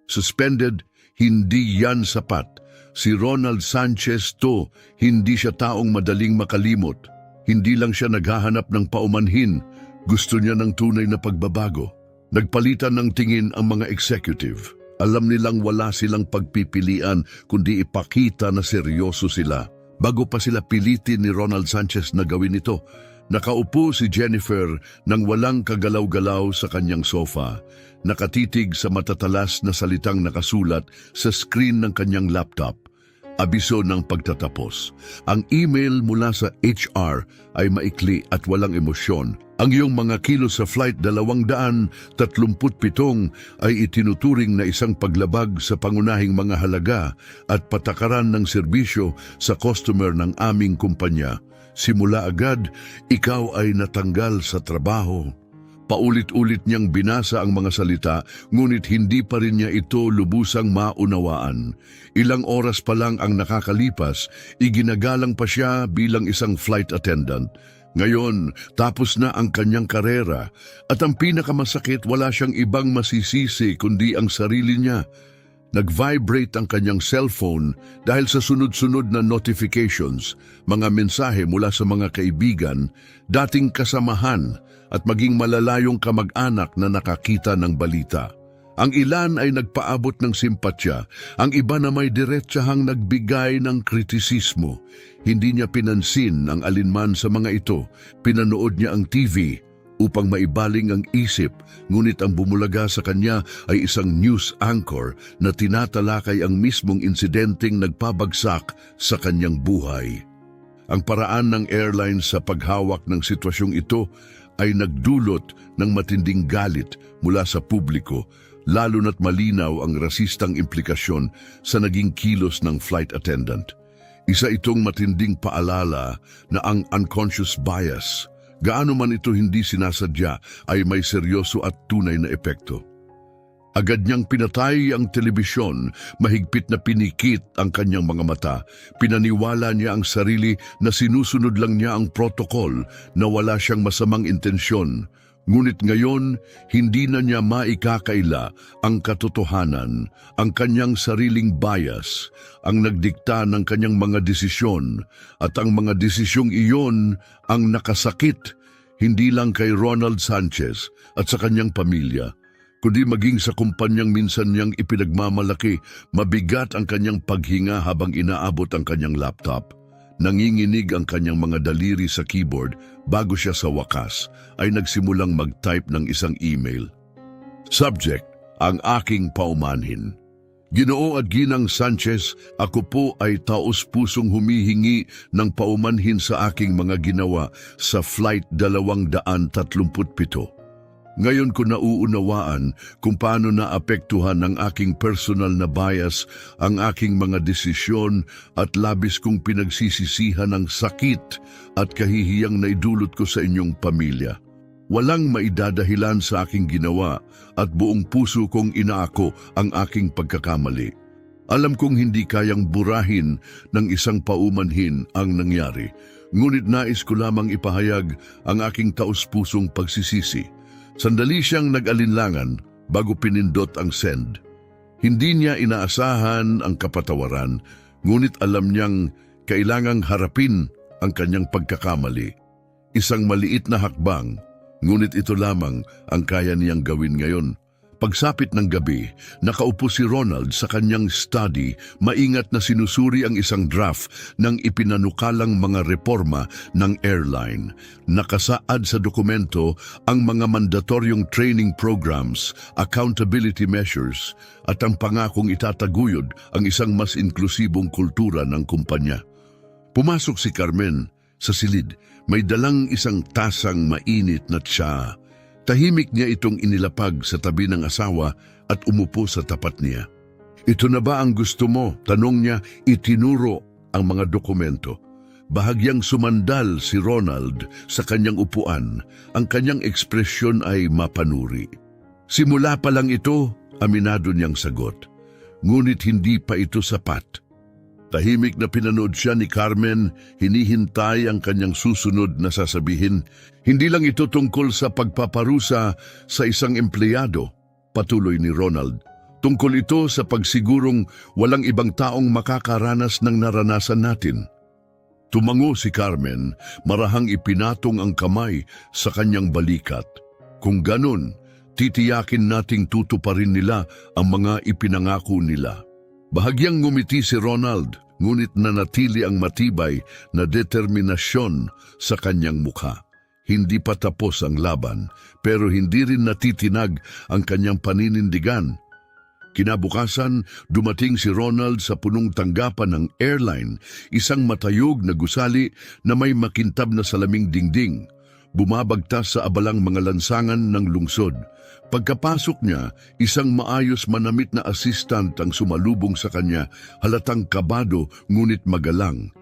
Suspended, hindi yan sapat. Si Ronald Sanchez to, hindi siya taong madaling makalimot. Hindi lang siya naghahanap ng paumanhin, gusto niya ng tunay na pagbabago. Nagpalitan ng tingin ang mga executive. Alam nilang wala silang pagpipilian kundi ipakita na seryoso sila. Bago pa sila pilitin ni Ronald Sanchez na gawin ito, nakaupo si Jennifer nang walang kagalaw-galaw sa kanyang sofa, nakatitig sa matatalas na salitang nakasulat sa screen ng kanyang laptop. Abiso ng pagtatapos. Ang email mula sa HR ay maikli at walang emosyon. Ang iyong mga kilos sa Flight 237 ay itinuturing na isang paglabag sa pangunahing mga halaga at patakaran ng serbisyo sa customer ng aming kumpanya. Simula agad, ikaw ay natanggal sa trabaho. Paulit-ulit niyang binasa ang mga salita, ngunit hindi pa rin niya ito lubusang maunawaan. Ilang oras pa lang ang nakakalipas, iginagalang pa siya bilang isang flight attendant. Ngayon, tapos na ang kanyang karera, at ang pinakamasakit, wala siyang ibang masisisi kundi ang sarili niya. Nag-vibrate ang kanyang cellphone dahil sa sunod-sunod na notifications, mga mensahe mula sa mga kaibigan, dating kasamahan at maging malalayong kamag-anak na nakakita ng balita. Ang ilan ay nagpaabot ng simpatya, ang iba na may diretsahang nagbigay ng kritisismo. Hindi niya pinansin ang alinman sa mga ito, pinanood niya ang TV upang maibaling ang isip, ngunit ang bumulaga sa kanya ay isang news anchor na tinatalakay ang mismong insidenteng nagpabagsak sa kanyang buhay. Ang paraan ng airline sa paghawak ng sitwasyong ito ay nagdulot ng matinding galit mula sa publiko, lalo na't malinaw ang rasistang implikasyon sa naging kilos ng flight attendant. Isa itong matinding paalala na ang unconscious bias, gaano man ito hindi sinasadya, ay may seryoso at tunay na epekto. Agad niyang pinatay ang telebisyon, mahigpit na pinikit ang kanyang mga mata. Pinaniwala niya ang sarili na sinusunod lang niya ang protocol, na wala siyang masamang intensyon. Ngunit ngayon, hindi na niya maikakaila ang katotohanan, ang kanyang sariling bias, ang nagdikta ng kanyang mga desisyon, at ang mga desisyong iyon ang nakasakit, hindi lang kay Ronald Sanchez at sa kanyang pamilya, kundi maging sa kumpanyang minsan niyang ipinagmamalaki. Mabigat ang kanyang paghinga habang inaabot ang kanyang laptop. Nanginginig ang kanyang mga daliri sa keyboard bago siya sa wakas ay nagsimulang mag-type ng isang email. Subject, ang aking paumanhin. Ginoo at Ginang Sanchez, ako po ay taos-pusong humihingi ng paumanhin sa aking mga ginawa sa Flight 237. Ngayon ko nauunawaan kung paano naapektuhan ng aking personal na bias ang aking mga desisyon at labis kong pinagsisisihan ang sakit at kahihiyang naidulot ko sa inyong pamilya. Walang maidadahilan sa aking ginawa at buong puso kong inaako ang aking pagkakamali. Alam kong hindi kayang burahin ng isang paumanhin ang nangyari, ngunit nais ko lamang ipahayag ang aking taos-pusong pagsisisi. Sandali siyang nag-alinlangan bago pinindot ang send. Hindi niya inaasahan ang kapatawaran, ngunit alam niyang kailangang harapin ang kanyang pagkakamali. Isang maliit na hakbang, ngunit ito lamang ang kaya niyang gawin ngayon. Pagsapit ng gabi, nakaupo si Ronald sa kanyang study, maingat na sinusuri ang isang draft ng ipinanukalang mga reforma ng airline. Nakasaad sa dokumento ang mga mandatoryong training programs, accountability measures, at ang pangakong itataguyod ang isang mas inklusibong kultura ng kumpanya. Pumasok si Carmen sa silid, may dalang isang tasang mainit na tsa. Tahimik niya itong inilapag sa tabi ng asawa at umupo sa tapat niya. Ito na ba ang gusto mo? Tanong niya, itinuro ang mga dokumento. Bahagyang sumandal si Ronald sa kanyang upuan. Ang kanyang ekspresyon ay mapanuri. Simula pa lang ito, aminado niyang sagot. Ngunit hindi pa ito sapat. Tahimik na pinanood siya ni Carmen, hinihintay ang kanyang susunod na sasabihin. Hindi lang ito tungkol sa pagpaparusa sa isang empleyado, patuloy ni Ronald. Tungkol ito sa pagsigurong walang ibang taong makakaranas ng naranasan natin. Tumango si Carmen, marahang ipinatong ang kamay sa kanyang balikat. Kung ganun, titiyakin nating tutuparin nila ang mga ipinangako nila. Bahagyang ngumiti si Ronald, ngunit nanatili ang matibay na determinasyon sa kanyang mukha. Hindi pa tapos ang laban, pero hindi rin natitinag ang kanyang paninindigan. Kinabukasan, dumating si Ronald sa punong tanggapan ng airline, isang matayog na gusali na may makintab na salaming dingding. Bumabagtas sa abalang mga lansangan ng lungsod. Pagkapasok niya, isang maayos manamit na assistant ang sumalubong sa kanya, halatang kabado ngunit magalang.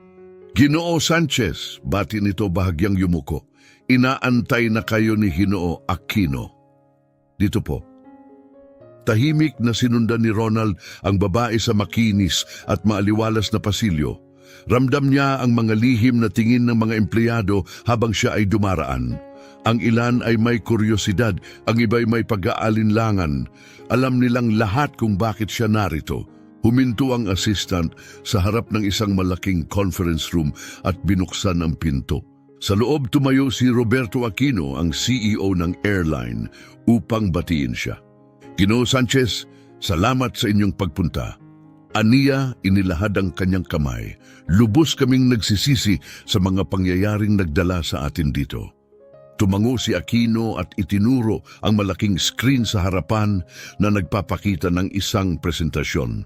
Ginoo Sanchez, bati nito bahagyang yumuko. Inaantay na kayo ni Ginoo Aquino. Dito po. Tahimik na sinundan ni Ronald ang babae sa makinis at maaliwalas na pasilyo. Ramdam niya ang mga lihim na tingin ng mga empleyado habang siya ay dumaraan. Ang ilan ay may kuryosidad, ang iba'y may pag-aalinlangan. Alam nilang lahat kung bakit siya narito. Huminto ang assistant sa harap ng isang malaking conference room at binuksan ang pinto. Sa loob tumayo si Roberto Aquino, ang CEO ng airline, upang batiin siya. Ginoo Sanchez, salamat sa inyong pagpunta. Aniya inilahad ang kanyang kamay. Lubos kaming nagsisisi sa mga pangyayaring nagdala sa atin dito. Tumango si Aquino at itinuro ang malaking screen sa harapan na nagpapakita ng isang presentasyon.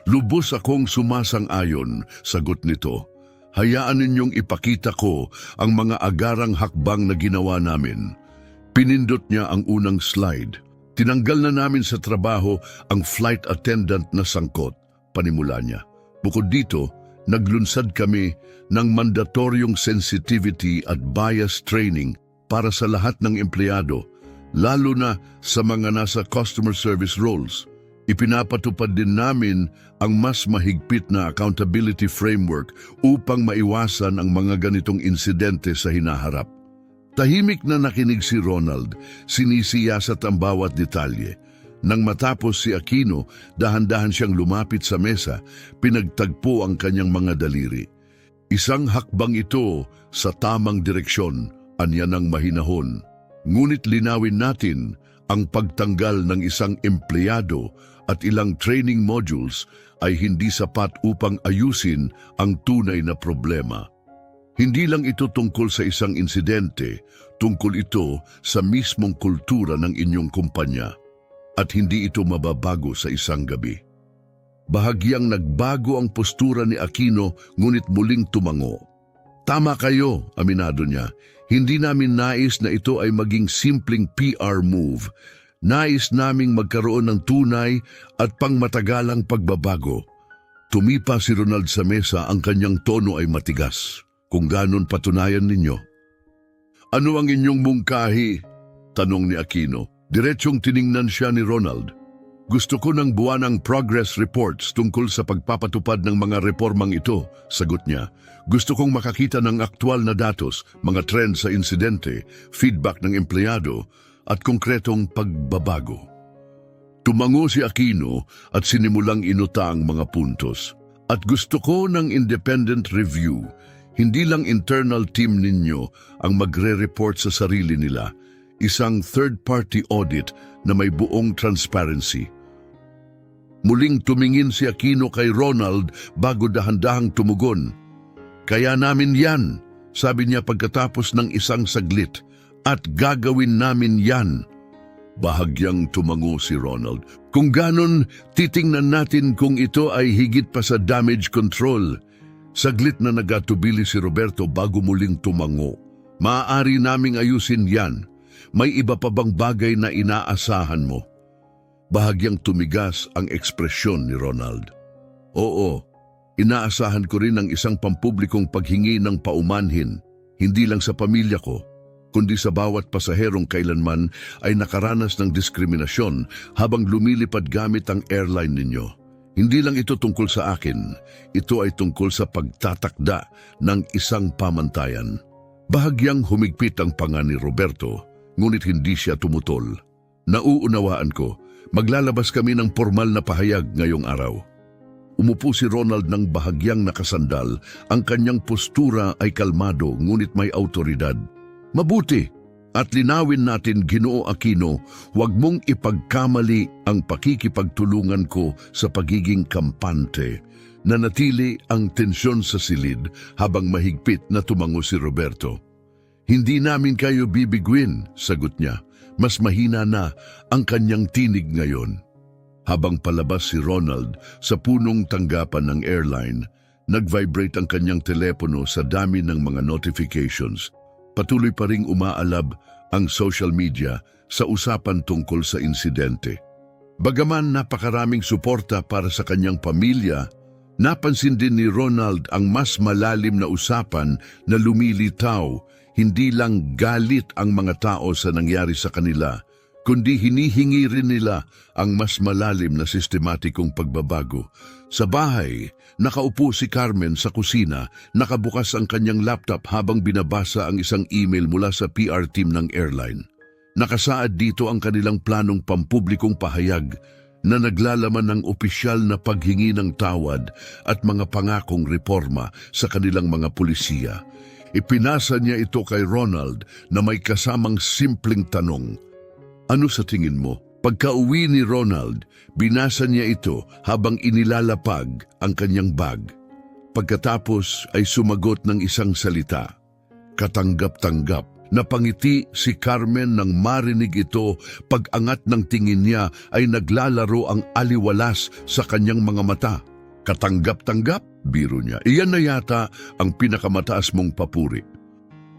Lubos akong sumasang-ayon, sagot nito. Hayaan ninyong ipakita ko ang mga agarang hakbang na ginawa namin. Pinindot niya ang unang slide. Tinanggal na namin sa trabaho ang flight attendant na sangkot, panimula niya. Bukod dito, naglunsad kami ng mandatoryong sensitivity at bias training para sa lahat ng empleyado, lalo na sa mga nasa customer service roles. Ipinapatupad din namin ang mas mahigpit na accountability framework upang maiwasan ang mga ganitong insidente sa hinaharap. Tahimik na nakinig si Ronald, sinisiyasat ang bawat detalye. Nang matapos si Aquino, dahan-dahan siyang lumapit sa mesa, pinagtagpo ang kanyang mga daliri. Isang hakbang ito sa tamang direksyon, anya ng mahinahon. Ngunit linawin natin ang pagtanggal ng isang empleyado at ilang training modules ay hindi sapat upang ayusin ang tunay na problema. Hindi lang ito tungkol sa isang insidente, tungkol ito sa mismong kultura ng inyong kumpanya. At hindi ito mababago sa isang gabi. Bahagyang nagbago ang postura ni Aquino ngunit muling tumango. Tama kayo, aminado niya. Hindi namin nais na ito ay maging simpleng PR move. Nais naming magkaroon ng tunay at pangmatagalang pagbabago. Tumipa si Ronald sa mesa, ang kanyang tono ay matigas. Kung ganon patunayan ninyo. Ano ang inyong mungkahi? Tanong ni Aquino. Diretsong tiningnan siya ni Ronald. Gusto ko ng buwanang progress reports tungkol sa pagpapatupad ng mga reformang ito, sagot niya. Gusto kong makakita ng aktwal na datos, mga trend sa insidente, feedback ng empleyado, at konkretong pagbabago. Tumango si Aquino at sinimulang inuta ang mga puntos. At gusto ko ng independent review. Hindi lang internal team ninyo ang magre-report sa sarili nila, isang third-party audit na may buong transparency. Muling tumingin si Aquino kay Ronald bago dahan-dahang tumugon. Kaya namin yan, sabi niya pagkatapos ng isang saglit, at gagawin namin yan. Bahagyang tumango si Ronald. Kung ganon, titingnan natin kung ito ay higit pa sa damage control. Saglit na nagatubili si Roberto bago muling tumango. Maaari naming ayusin yan. May iba pa bang bagay na inaasahan mo? Bahagyang tumigas ang ekspresyon ni Ronald. Oo, inaasahan ko rin ang isang pampublikong paghingi ng paumanhin, hindi lang sa pamilya ko, kundi sa bawat pasaherong kailanman ay nakaranas ng diskriminasyon habang lumilipad gamit ang airline ninyo. Hindi lang ito tungkol sa akin, ito ay tungkol sa pagtatakda ng isang pamantayan. Bahagyang humigpit ang panga ni Roberto, ngunit hindi siya tumutol. Nauunawaan ko, maglalabas kami ng formal na pahayag ngayong araw. Umupo si Ronald ng bahagyang nakasandal, ang kanyang postura ay kalmado ngunit may autoridad. Mabuti, at linawin natin, Ginoo Aquino, huwag mong ipagkamali ang pakikipagtulungan ko sa pagiging kampante. Nanatili ang tensyon sa silid habang mahigpit na tumango si Roberto. Hindi namin kayo bibiguin, sagot niya. Mas mahina na ang kanyang tinig ngayon. Habang palabas si Ronald sa punong tanggapan ng airline, nag-vibrate ang kanyang telepono sa dami ng mga notifications. Patuloy pa ring umaalab ang social media sa usapan tungkol sa insidente. Bagaman napakaraming suporta para sa kanyang pamilya, napansin din ni Ronald ang mas malalim na usapan na lumilitaw. Hindi lang galit ang mga tao sa nangyari sa kanila, kundi hinihingi rin nila ang mas malalim na sistematikong pagbabago. Sa bahay, nakaupo si Carmen sa kusina, nakabukas ang kanyang laptop habang binabasa ang isang email mula sa PR team ng airline. Nakasaad dito ang kanilang planong pampublikong pahayag na naglalaman ng opisyal na paghingi ng tawad at mga pangakong reforma sa kanilang mga pulisiya. Ipinasa niya ito kay Ronald na may kasamang simpleng tanong. Ano sa tingin mo? Pagka-uwi ni Ronald, binasa niya ito habang inilalapag ang kanyang bag. Pagkatapos ay sumagot ng isang salita. Katanggap-tanggap. Napangiti si Carmen nang marinig ito. Pag-angat ng tingin niya ay naglalaro ang aliwalas sa kanyang mga mata. Katanggap-tanggap? Biro niya. Iyan na yata ang pinakamataas mong papuri.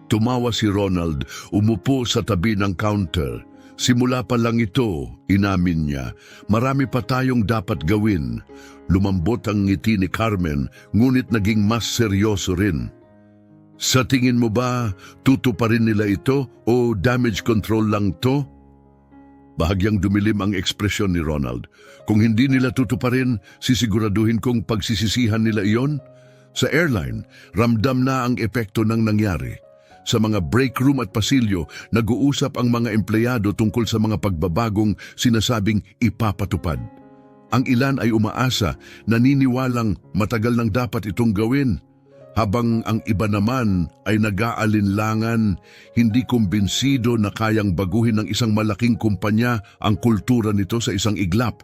Tumawa si Ronald, umupo sa tabi ng counter. Simula pa lang ito, inamin niya. Marami pa tayong dapat gawin. Lumambot ang ngiti ni Carmen, ngunit naging mas seryoso rin. Sa tingin mo ba, tutuparin nila ito o damage control lang to? Bahagyang dumilim ang ekspresyon ni Ronald. Kung hindi nila tutuparin, sisiguraduhin kong pagsisisihan nila iyon. Sa airline, ramdam na ang epekto ng nangyari. Sa mga break room at pasilyo, nag-uusap ang mga empleyado tungkol sa mga pagbabagong sinasabing ipapatupad. Ang ilan ay umaasa, naniniwalang matagal nang dapat itong gawin. Habang ang iba naman ay nag-aalinlangan, hindi kumbinsido na kayang baguhin ng isang malaking kumpanya ang kultura nito sa isang iglap.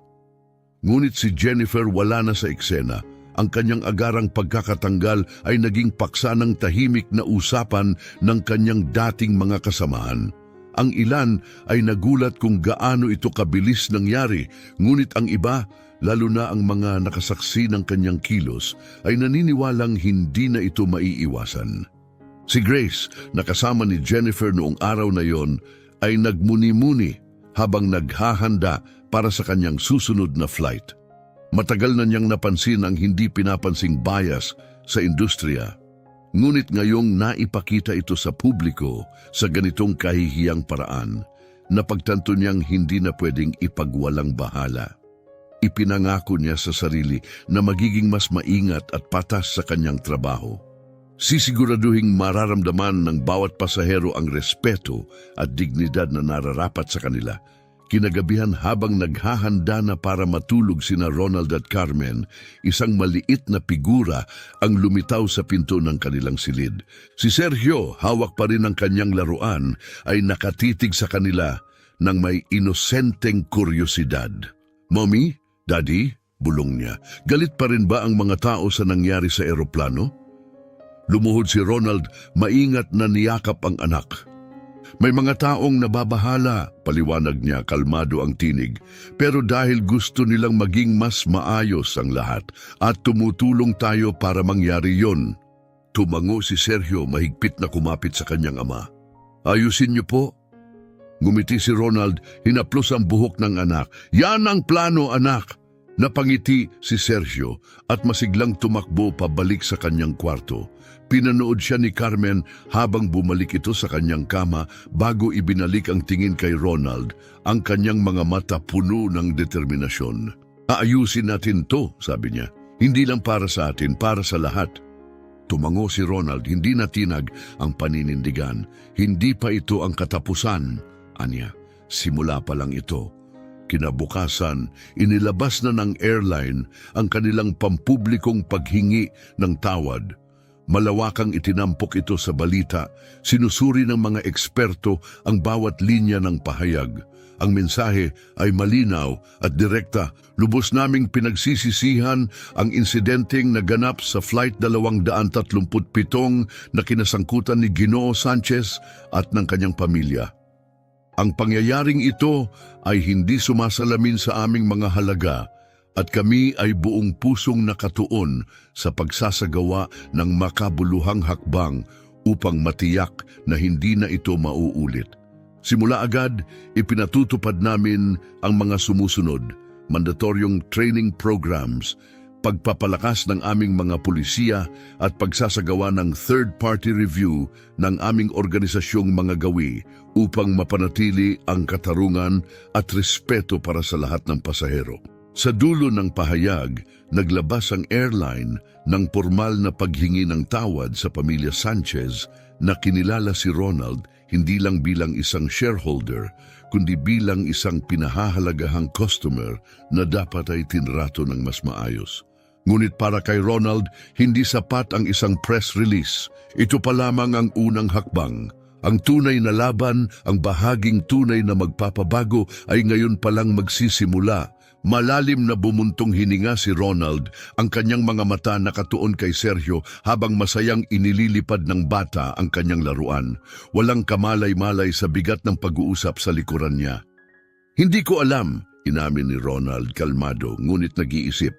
Ngunit si Jennifer wala na sa eksena. Ang kanyang agarang pagkakatanggal ay naging paksa ng tahimik na usapan ng kanyang dating mga kasamahan. Ang ilan ay nagulat kung gaano ito kabilis nangyari, ngunit ang iba, lalo na ang mga nakasaksi ng kanyang kilos, ay naniniwalang hindi na ito maiiwasan. Si Grace, nakasama ni Jennifer noong araw na yon, ay nagmuni-muni habang naghahanda para sa kanyang susunod na flight. Matagal na niyang napansin ang hindi pinapansing bias sa industriya. Ngunit ngayong naipakita ito sa publiko sa ganitong kahihiyang paraan, napagtanto niyang hindi na pwedeng ipagwalang bahala. Ipinangako niya sa sarili na magiging mas maingat at patas sa kanyang trabaho. Sisiguraduhing mararamdaman ng bawat pasahero ang respeto at dignidad na nararapat sa kanila. Kinagabihan habang naghahanda na para matulog sina Ronald at Carmen, isang maliit na figura ang lumitaw sa pinto ng kanilang silid. Si Sergio, hawak pa rin ang kanyang laruan, ay nakatitig sa kanila ng may inosenteng kuryosidad. "Mommy? Daddy?" bulong niya. "Galit pa rin ba ang mga tao sa nangyari sa eroplano?" Lumuhod si Ronald, maingat na niyakap ang anak. "May mga taong nababahala," paliwanag niya, kalmado ang tinig. "Pero dahil gusto nilang maging mas maayos ang lahat at tumutulong tayo para mangyari yon." Tumango si Sergio, mahigpit na kumapit sa kanyang ama. "Ayusin niyo po." Ngumiti si Ronald, hinaplos ang buhok ng anak. "Yan ang plano, anak." Napangiti si Sergio at masiglang tumakbo pabalik sa kanyang kwarto. Pinanood siya ni Carmen habang bumalik ito sa kanyang kama bago ibinalik ang tingin kay Ronald, ang kanyang mga mata puno ng determinasyon. "Aayusin natin to," sabi niya. "Hindi lang para sa atin, para sa lahat." Tumango si Ronald, hindi natinag ang paninindigan. "Hindi pa ito ang katapusan," anya. "Simula pa lang ito." Kinabukasan, inilabas na ng airline ang kanilang pampublikong paghingi ng tawad. Malawakang itinampok ito sa balita, sinusuri ng mga eksperto ang bawat linya ng pahayag. Ang mensahe ay malinaw at direkta. "Lubos naming pinagsisisihan ang insidenteng naganap sa Flight 237 na kinasangkutan ni Ginoo Sanchez at ng kanyang pamilya. Ang pangyayaring ito ay hindi sumasalamin sa aming mga halaga at kami ay buong pusong nakatuon sa pagsasagawa ng makabuluhang hakbang upang matiyak na hindi na ito mauulit. Simula agad, ipinatutupad namin ang mga sumusunod, mandatoryong training programs, pagpapalakas ng aming mga pulisiya at pagsasagawa ng third-party review ng aming organisasyong mga gawi upang mapanatili ang katarungan at respeto para sa lahat ng pasahero." Sa dulo ng pahayag, naglabas ang airline ng formal na paghingi ng tawad sa pamilya Sanchez na kinilala si Ronald hindi lang bilang isang shareholder, kundi bilang isang pinahahalagahang customer na dapat ay tinrato ng mas maayos. Ngunit para kay Ronald, hindi sapat ang isang press release. Ito pa lamang ang unang hakbang. Ang tunay na laban, ang bahaging tunay na magpapabago ay ngayon palang magsisimula. Malalim na bumuntong hininga si Ronald, ang kanyang mga mata nakatuon kay Sergio habang masayang inililipad ng bata ang kanyang laruan. Walang kamalay-malay sa bigat ng pag-uusap sa likuran niya. "Hindi ko alam," inamin ni Ronald kalmado, ngunit nag-iisip.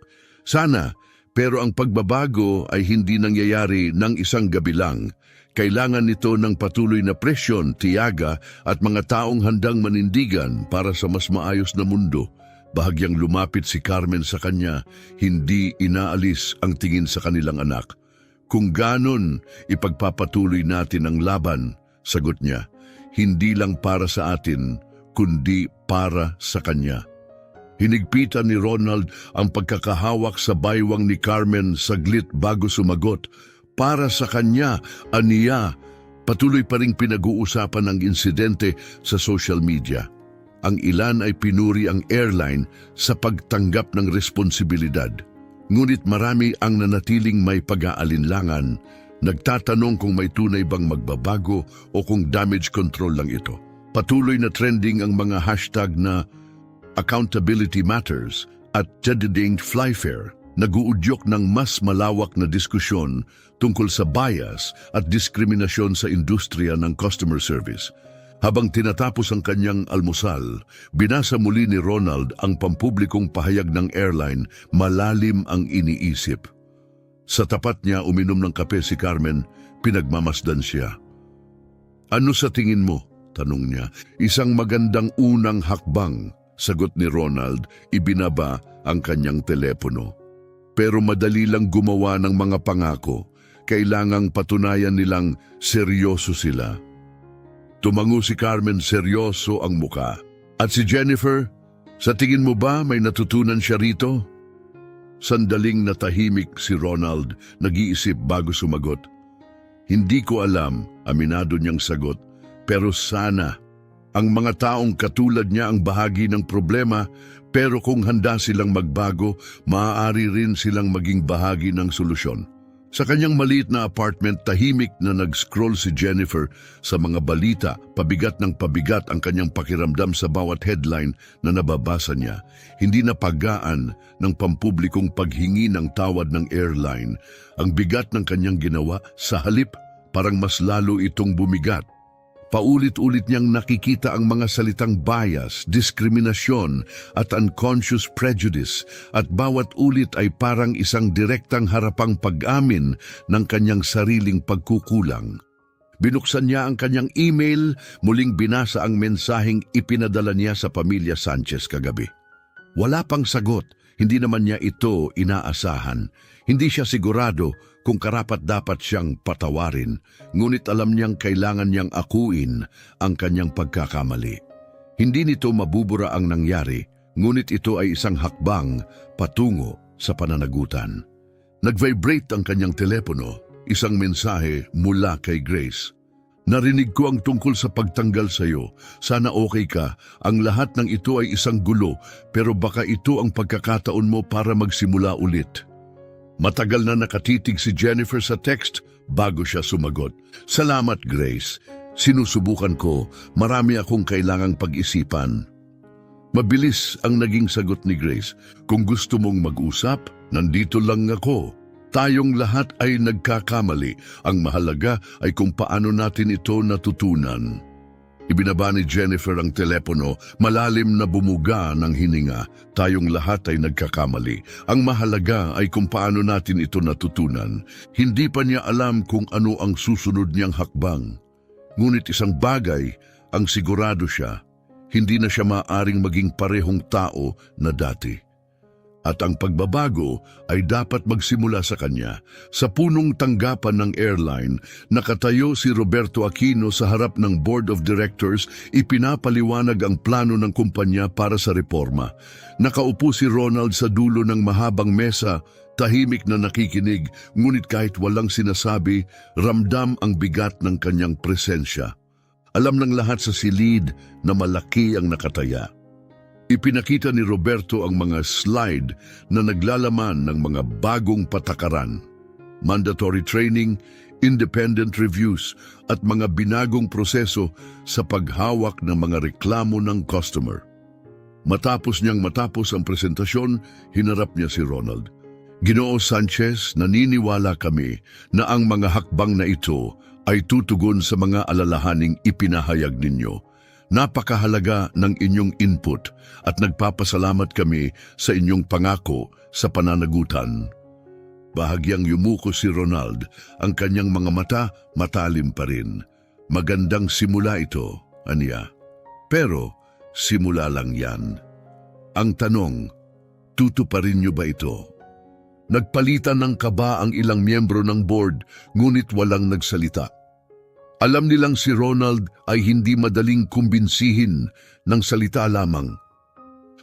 "Sana, pero ang pagbabago ay hindi nangyayari ng isang gabi lang. Kailangan nito ng patuloy na presyon, tiyaga at mga taong handang manindigan para sa mas maayos na mundo." Bahagyang lumapit si Carmen sa kanya, hindi inaalis ang tingin sa kanilang anak. "Kung ganon, ipagpapatuloy natin ang laban," sagot niya. "Hindi lang para sa atin, kundi para sa kanya." Hinigpitan ni Ronald ang pagkakahawak sa baywang ni Carmen saglit bago sumagot. "Para sa kanya, aniya, Patuloy pa ring pinag-uusapan ang insidente sa social media. Ang ilan ay pinuri ang airline sa pagtanggap ng responsibilidad. Ngunit marami ang nanatiling may pag-aalinlangan, nagtatanong kung may tunay bang magbabago o kung damage control lang ito. Patuloy na trending ang mga hashtag na accountability matters at Jediding Flyfair, nag-uudyok ng mas malawak na diskusyon tungkol sa bias at diskriminasyon sa industriya ng customer service. Habang tinatapos ang kanyang almusal, binasa muli ni Ronald ang pampublikong pahayag ng airline, malalim ang iniisip. Sa tapat niya uminom ng kape si Carmen, pinagmamasdan siya. "Ano sa tingin mo?" tanong niya. "Isang magandang unang hakbang," sagot ni Ronald, ibinaba ang kanyang telepono. "Pero madali lang gumawa ng mga pangako. Kailangang patunayan nilang seryoso sila." Tumango si Carmen, seryoso ang muka. "At si Jennifer, sa tingin mo ba may natutunan siya rito?" Sandaling natahimik si Ronald, nag-iisip bago sumagot. "Hindi ko alam," aminado niyang sagot, "pero sana. Ang mga taong katulad niya ang bahagi ng problema, pero kung handa silang magbago, maaari rin silang maging bahagi ng solusyon." Sa kanyang maliit na apartment, tahimik na nag-scroll si Jennifer sa mga balita, pabigat ng pabigat ang kanyang pakiramdam sa bawat headline na nababasa niya. Hindi na pagaan ng pampublikong paghingi ng tawad ng airline. Ang bigat ng kanyang ginawa, sa halip, parang mas lalo itong bumigat. Paulit-ulit niyang nakikita ang mga salitang bias, diskriminasyon at unconscious prejudice, at bawat ulit ay parang isang direktang harapang pag-amin ng kanyang sariling pagkukulang. Binuksan niya ang kanyang email, muling binasa ang mensaheng ipinadala niya sa pamilya Sanchez kagabi. Wala pang sagot, hindi naman niya ito inaasahan. Hindi siya sigurado kung karapat-dapat siyang patawarin, ngunit alam niyang kailangan niyang akuin ang kanyang pagkakamali. Hindi nito mabubura ang nangyari, ngunit ito ay isang hakbang patungo sa pananagutan. Nag-vibrate ang kanyang telepono, isang mensahe mula kay Grace. "Narinig ko ang tungkol sa pagtanggal sa iyo. Sana okay ka. Ang lahat ng ito ay isang gulo, pero baka ito ang pagkakataon mo para magsimula ulit." Matagal na nakatitig si Jennifer sa text bago siya sumagot. "Salamat, Grace. Sinusubukan ko. Marami akong kailangang pag-isipan." Mabilis ang naging sagot ni Grace. "Kung gusto mong mag-usap, nandito lang ako. Tayong lahat ay nagkakamali. Ang mahalaga ay kung paano natin ito natutunan." Ibinaba ni Jennifer ang telepono, malalim na bumuga ng hininga. "Tayong lahat ay nagkakamali. Ang mahalaga ay kung paano natin ito natutunan." Hindi pa niya alam kung ano ang susunod niyang hakbang. Ngunit isang bagay ang sigurado siya, hindi na siya maaaring maging parehong tao na dati. At ang pagbabago ay dapat magsimula sa kanya. Sa punong tanggapan ng airline, nakatayo si Roberto Aquino sa harap ng Board of Directors, ipinapaliwanag ang plano ng kumpanya para sa reforma. Nakaupo si Ronald sa dulo ng mahabang mesa, tahimik na nakikinig, ngunit kahit walang sinasabi, ramdam ang bigat ng kanyang presensya. Alam ng lahat sa silid na malaki ang nakataya. Ipinakita ni Roberto ang mga slide na naglalaman ng mga bagong patakaran, mandatory training, independent reviews at mga binagong proseso sa paghawak ng mga reklamo ng customer. Matapos ang presentasyon, hinarap niya si Ronald. "Ginoo Sanchez, naniniwala kami na ang mga hakbang na ito ay tutugon sa mga alalahaning ipinahayag ninyo. Napakahalaga ng inyong input at nagpapasalamat kami sa inyong pangako sa pananagutan." Bahagyang yumuko si Ronald, ang kanyang mga mata matalim pa rin. "Magandang simula ito," aniya. "Pero simula lang yan. Ang tanong, tutuparin niyo ba ito?" Nagpalitan ng kaba ang ilang miyembro ng board, ngunit walang nagsalita. Alam nilang si Ronald ay hindi madaling kumbinsihin ng salita lamang.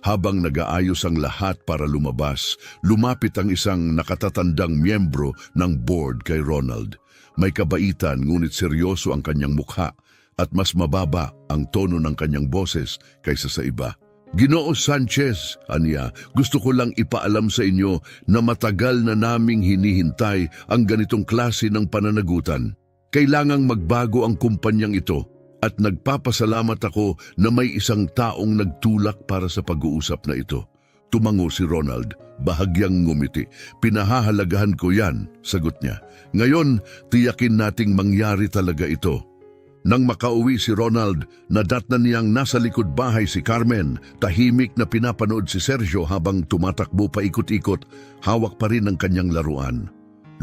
Habang nag-aayos ang lahat para lumabas, lumapit ang isang nakatatandang miyembro ng board kay Ronald. May kabaitan ngunit seryoso ang kanyang mukha at mas mababa ang tono ng kanyang boses kaysa sa iba. Ginoo Sanchez, aniya, gusto ko lang ipaalam sa inyo na matagal na naming hinihintay ang ganitong klase ng pananagutan. Kailangang magbago ang kumpanyang ito. At nagpapasalamat ako na may isang taong nagtulak para sa pag-uusap na ito. Tumango si Ronald, bahagyang ngumiti. Pinahahalagahan ko yan, sagot niya. Ngayon, tiyakin nating mangyari talaga ito. Nang makauwi si Ronald, nadatnan niyang nasa likod bahay si Carmen, tahimik na pinapanood si Sergio habang tumatakbo paikot-ikot, hawak pa rin ang kanyang laruan.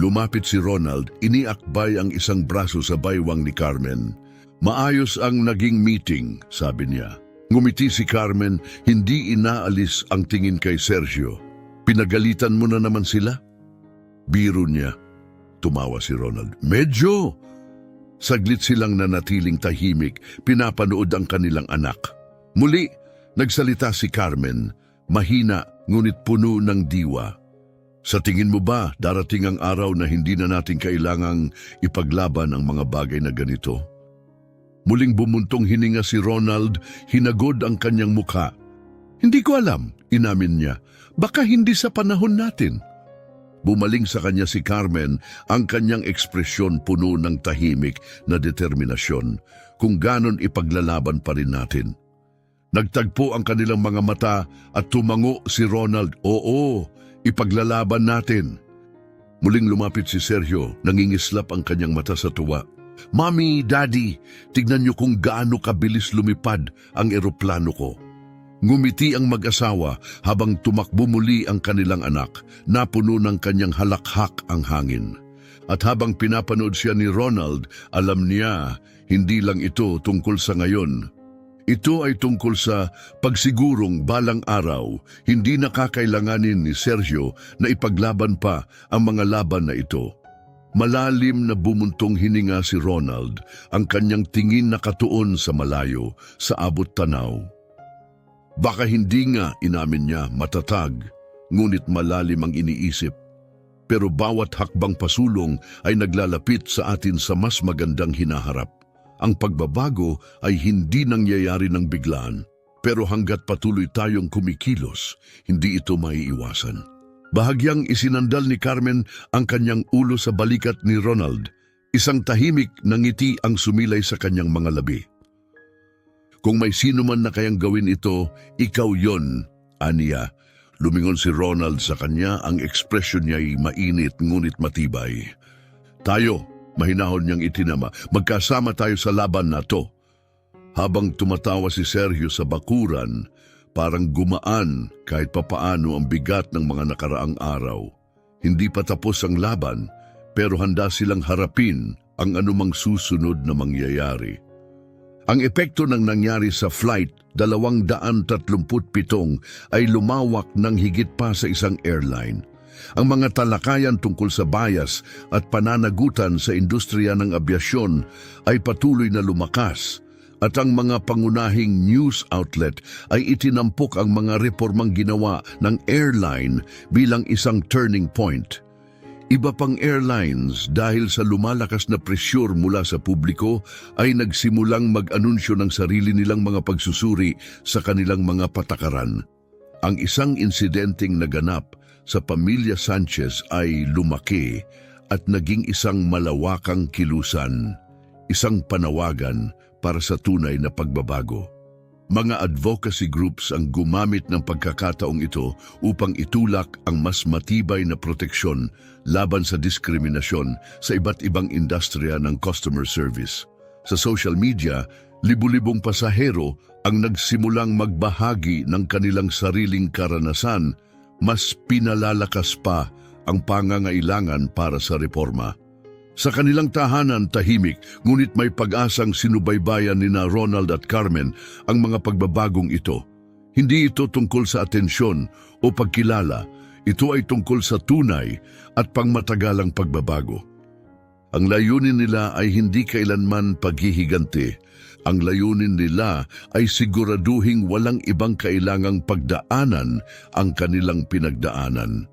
Lumapit si Ronald, iniakbay ang isang braso sa baywang ni Carmen. Maayos ang naging meeting, sabi niya. Ngumiti si Carmen, hindi inaalis ang tingin kay Sergio. Pinagalitan mo na naman sila? Biro niya. Tumawa si Ronald. Medyo! Saglit silang nanatiling tahimik, pinapanood ang kanilang anak. Muli, nagsalita si Carmen, mahina ngunit puno ng diwa. Sa tingin mo ba, darating ang araw na hindi na natin kailangang ipaglaban ang mga bagay na ganito? Muling bumuntong hininga si Ronald, hinagod ang kanyang mukha. Hindi ko alam, inamin niya. Baka hindi sa panahon natin. Bumaling sa kanya si Carmen, ang kanyang ekspresyon puno ng tahimik na determinasyon, kung ganon ipaglalaban pa rin natin. Nagtagpo ang kanilang mga mata at tumango si Ronald. Oo, ipaglalaban natin. Muling lumapit si Sergio, nangingislap ang kanyang mata sa tuwa. Mommy, Daddy, tignan niyo kung gaano kabilis lumipad ang eroplano ko. Ngumiti ang mag-asawa habang tumakbo muli ang kanilang anak, napuno ng kanyang halakhak ang hangin. At habang pinapanood siya ni Ronald, alam niya, hindi lang ito tungkol sa ngayon. Ito ay tungkol sa pagsigurong balang araw, hindi nakakailanganin ni Sergio na ipaglaban pa ang mga laban na ito. Malalim na bumuntong hininga si Ronald, ang kanyang tingin nakatuon sa malayo, sa abot tanaw. Baka hindi nga, inamin niya, matatag, ngunit malalim ang iniisip. Pero bawat hakbang pasulong ay naglalapit sa atin sa mas magandang hinaharap. Ang pagbabago ay hindi nangyayari ng biglaan, pero hanggat patuloy tayong kumikilos, hindi ito maiiwasan. Bahagyang isinandal ni Carmen ang kanyang ulo sa balikat ni Ronald. Isang tahimik na ngiti ang sumilay sa kanyang mga labi. Kung may sino man na kayang gawin ito, ikaw yon, aniya. Lumingon si Ronald sa kanya, ang ekspresyon niya ay mainit ngunit matibay. Tayo, mahinahon niyang itinama, magkasama tayo sa laban na to. Habang tumatawa si Sergio sa bakuran, parang gumaan kahit papaano ang bigat ng mga nakaraang araw. Hindi pa tapos ang laban, pero handa silang harapin ang anumang susunod na mangyayari. Ang epekto ng nangyari sa Flight 237 ay lumawak ng higit pa sa isang airline. Ang mga talakayan tungkol sa bias at pananagutan sa industriya ng abyasyon ay patuloy na lumakas. At ang mga pangunahing news outlet ay itinampok ang mga reformang ginawa ng airline bilang isang turning point. Iba pang airlines dahil sa lumalakas na presyur mula sa publiko ay nagsimulang mag-anunsyo ng sarili nilang mga pagsusuri sa kanilang mga patakaran. Ang isang insidenteng naganap sa pamilya Sanchez ay lumaki at naging isang malawakang kilusan, isang panawagan para sa tunay na pagbabago. Mga advocacy groups ang gumamit ng pagkakataong ito upang itulak ang mas matibay na proteksyon laban sa diskriminasyon sa iba't ibang industriya ng customer service. Sa social media, libu-libong pasahero ang nagsimulang magbahagi ng kanilang sariling karanasan, mas pinalalakas pa ang pangangailangan para sa reforma. Sa kanilang tahanan, tahimik, ngunit may pag-asang sinubaybayan ni na Ronald at Carmen ang mga pagbabagong ito. Hindi ito tungkol sa atensyon o pagkilala, ito ay tungkol sa tunay at pangmatagalang pagbabago. Ang layunin nila ay hindi kailanman paghihiganti, Ang layunin nila ay siguraduhing walang ibang kailangang pagdaanan ang kanilang pinagdaanan.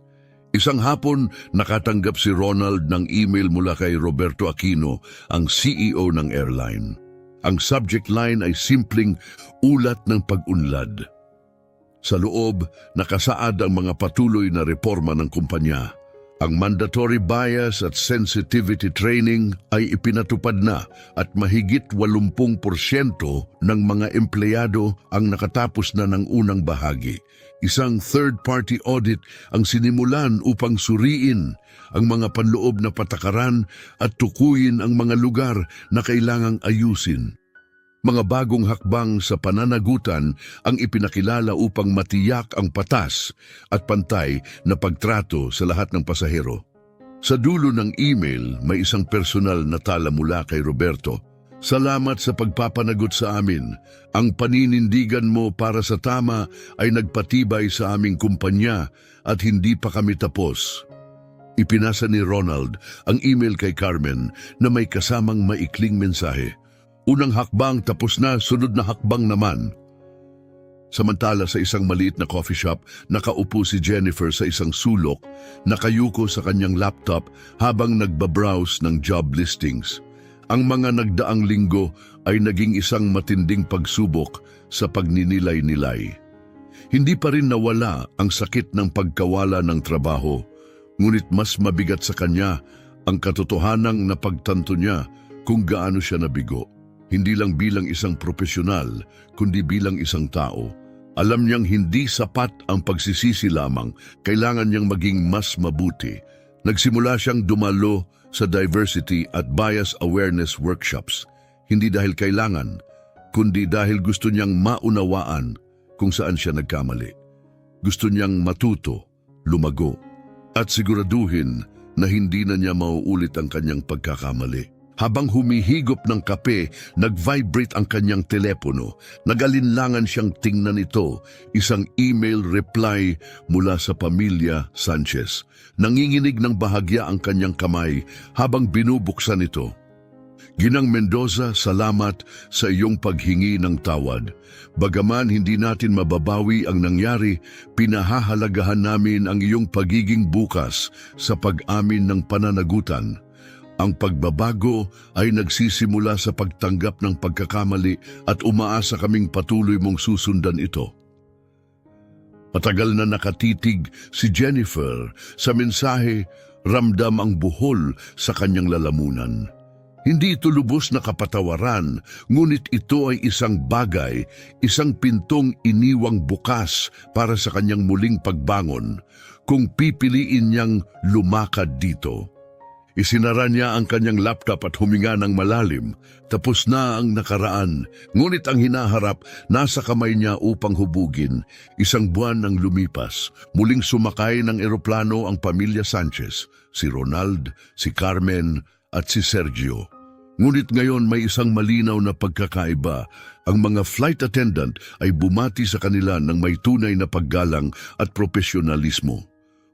Isang hapon, nakatanggap si Ronald ng email mula kay Roberto Aquino, ang CEO ng airline. Ang subject line ay simpleng ulat ng pag-unlad. Sa loob, nakasaad ang mga patuloy na reforma ng kumpanya. Ang mandatory bias at sensitivity training ay ipinatupad na at mahigit 80% ng mga empleyado ang nakatapos na ng unang bahagi. Isang third-party audit ang sinimulan upang suriin ang mga panloob na patakaran at tukuyin ang mga lugar na kailangang ayusin. Mga bagong hakbang sa pananagutan ang ipinakilala upang matiyak ang patas at pantay na pagtrato sa lahat ng pasahero. Sa dulo ng email, may isang personal na tala mula kay Roberto. Salamat sa pagpapanagot sa amin. Ang paninindigan mo para sa tama ay nagpatibay sa aming kumpanya at hindi pa kami tapos. Ipinasa ni Ronald ang email kay Carmen na may kasamang maikling mensahe. Unang hakbang tapos na, sunod na hakbang naman. Samantala sa isang maliit na coffee shop, nakaupo si Jennifer sa isang sulok, nakayuko sa kanyang laptop habang nagbabrowse ng job listings. Ang mga nagdaang linggo ay naging isang matinding pagsubok sa pagninilay-nilay. Hindi pa rin nawala ang sakit ng pagkawala ng trabaho, ngunit mas mabigat sa kanya ang katotohanang napagtanto niya kung gaano siya nabigo. Hindi lang bilang isang profesional, kundi bilang isang tao. Alam niyang hindi sapat ang pagsisisi lamang, kailangan niyang maging mas mabuti. Nagsimula siyang dumalo sa diversity at bias awareness workshops, hindi dahil kailangan, kundi dahil gusto niyang maunawaan kung saan siya nagkamali. Gusto niyang matuto, lumago, at siguraduhin na hindi na niya mauulit ang kanyang pagkakamali. Habang humihigop ng kape, nag-vibrate ang kanyang telepono. Nag-alinlangan siyang tingnan ito, isang email reply mula sa pamilya Sanchez. Nanginginig ng bahagya ang kanyang kamay habang binubuksan ito. Ginang Mendoza, salamat sa iyong paghingi ng tawad. Bagaman hindi natin mababawi ang nangyari, pinahahalagahan namin ang iyong pagiging bukas sa pag-amin ng pananagutan. Ang pagbabago ay nagsisimula sa pagtanggap ng pagkakamali at umaasa kaming patuloy mong susundan ito. Matagal na nakatitig si Jennifer sa mensahe, ramdam ang buhol sa kanyang lalamunan. Hindi ito lubos na kapatawaran, ngunit ito ay isang bagay, isang pintong iniwang bukas para sa kanyang muling pagbangon kung pipiliin niyang lumakad dito. Isinara niya ang kanyang laptop at huminga ng malalim. Tapos na ang nakaraan, ngunit ang hinaharap nasa kamay niya upang hubugin. Isang buwan nang lumipas, muling sumakay ng eroplano ang pamilya Sanchez, si Ronald, si Carmen at si Sergio. Ngunit ngayon may isang malinaw na pagkakaiba. Ang mga flight attendant ay bumati sa kanila ng may tunay na paggalang at profesionalismo.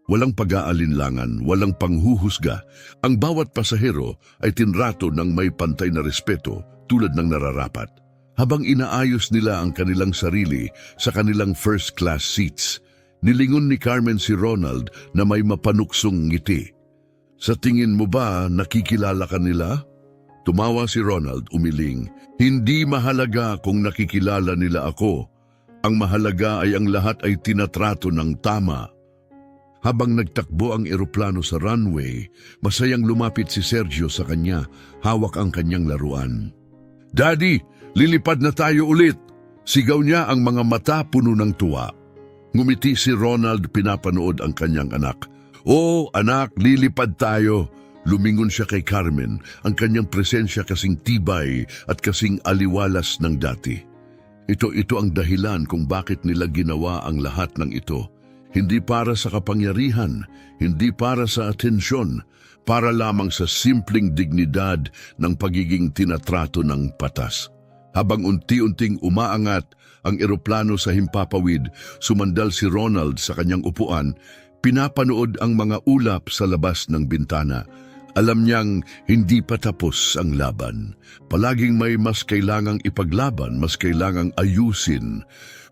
Walang pag-aalinlangan, walang panghuhusga. Ang bawat pasahero ay tinrato ng may pantay na respeto tulad ng nararapat. Habang inaayos nila ang kanilang sarili sa kanilang first-class seats, nilingon ni Carmen si Ronald na may mapanuksong ngiti. Sa tingin mo ba nakikilala ka nila? Tumawa si Ronald, umiling. Hindi mahalaga kung nakikilala nila ako. Ang mahalaga ay ang lahat ay tinatrato ng tama. Habang nagtakbo ang eroplano sa runway, masayang lumapit si Sergio sa kanya, hawak ang kanyang laruan. Daddy, lilipad na tayo ulit! Sigaw niya, ang mga mata puno ng tuwa. Ngumiti si Ronald, pinapanood ang kanyang anak. Oo, anak, lilipad tayo. Lumingon siya kay Carmen, ang kanyang presensya kasing tibay at kasing aliwalas ng dati. Ito ang dahilan kung bakit nila ginawa ang lahat ng ito. Hindi para sa kapangyarihan, hindi para sa atensyon, para lamang sa simpleng dignidad ng pagiging tinatrato ng patas. Habang unti-unting umaangat ang eroplano sa himpapawid, sumandal si Ronald sa kanyang upuan, pinapanood ang mga ulap sa labas ng bintana. Alam niyang hindi pa tapos ang laban. Palaging may mas kailangang ipaglaban, mas kailangang ayusin.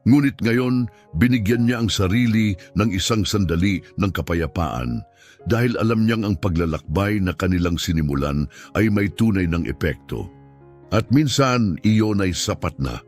Ngunit ngayon, binigyan niya ang sarili ng isang sandali ng kapayapaan dahil alam niyang ang paglalakbay na kanilang sinimulan ay may tunay ng epekto. At minsan, iyon ay sapat na.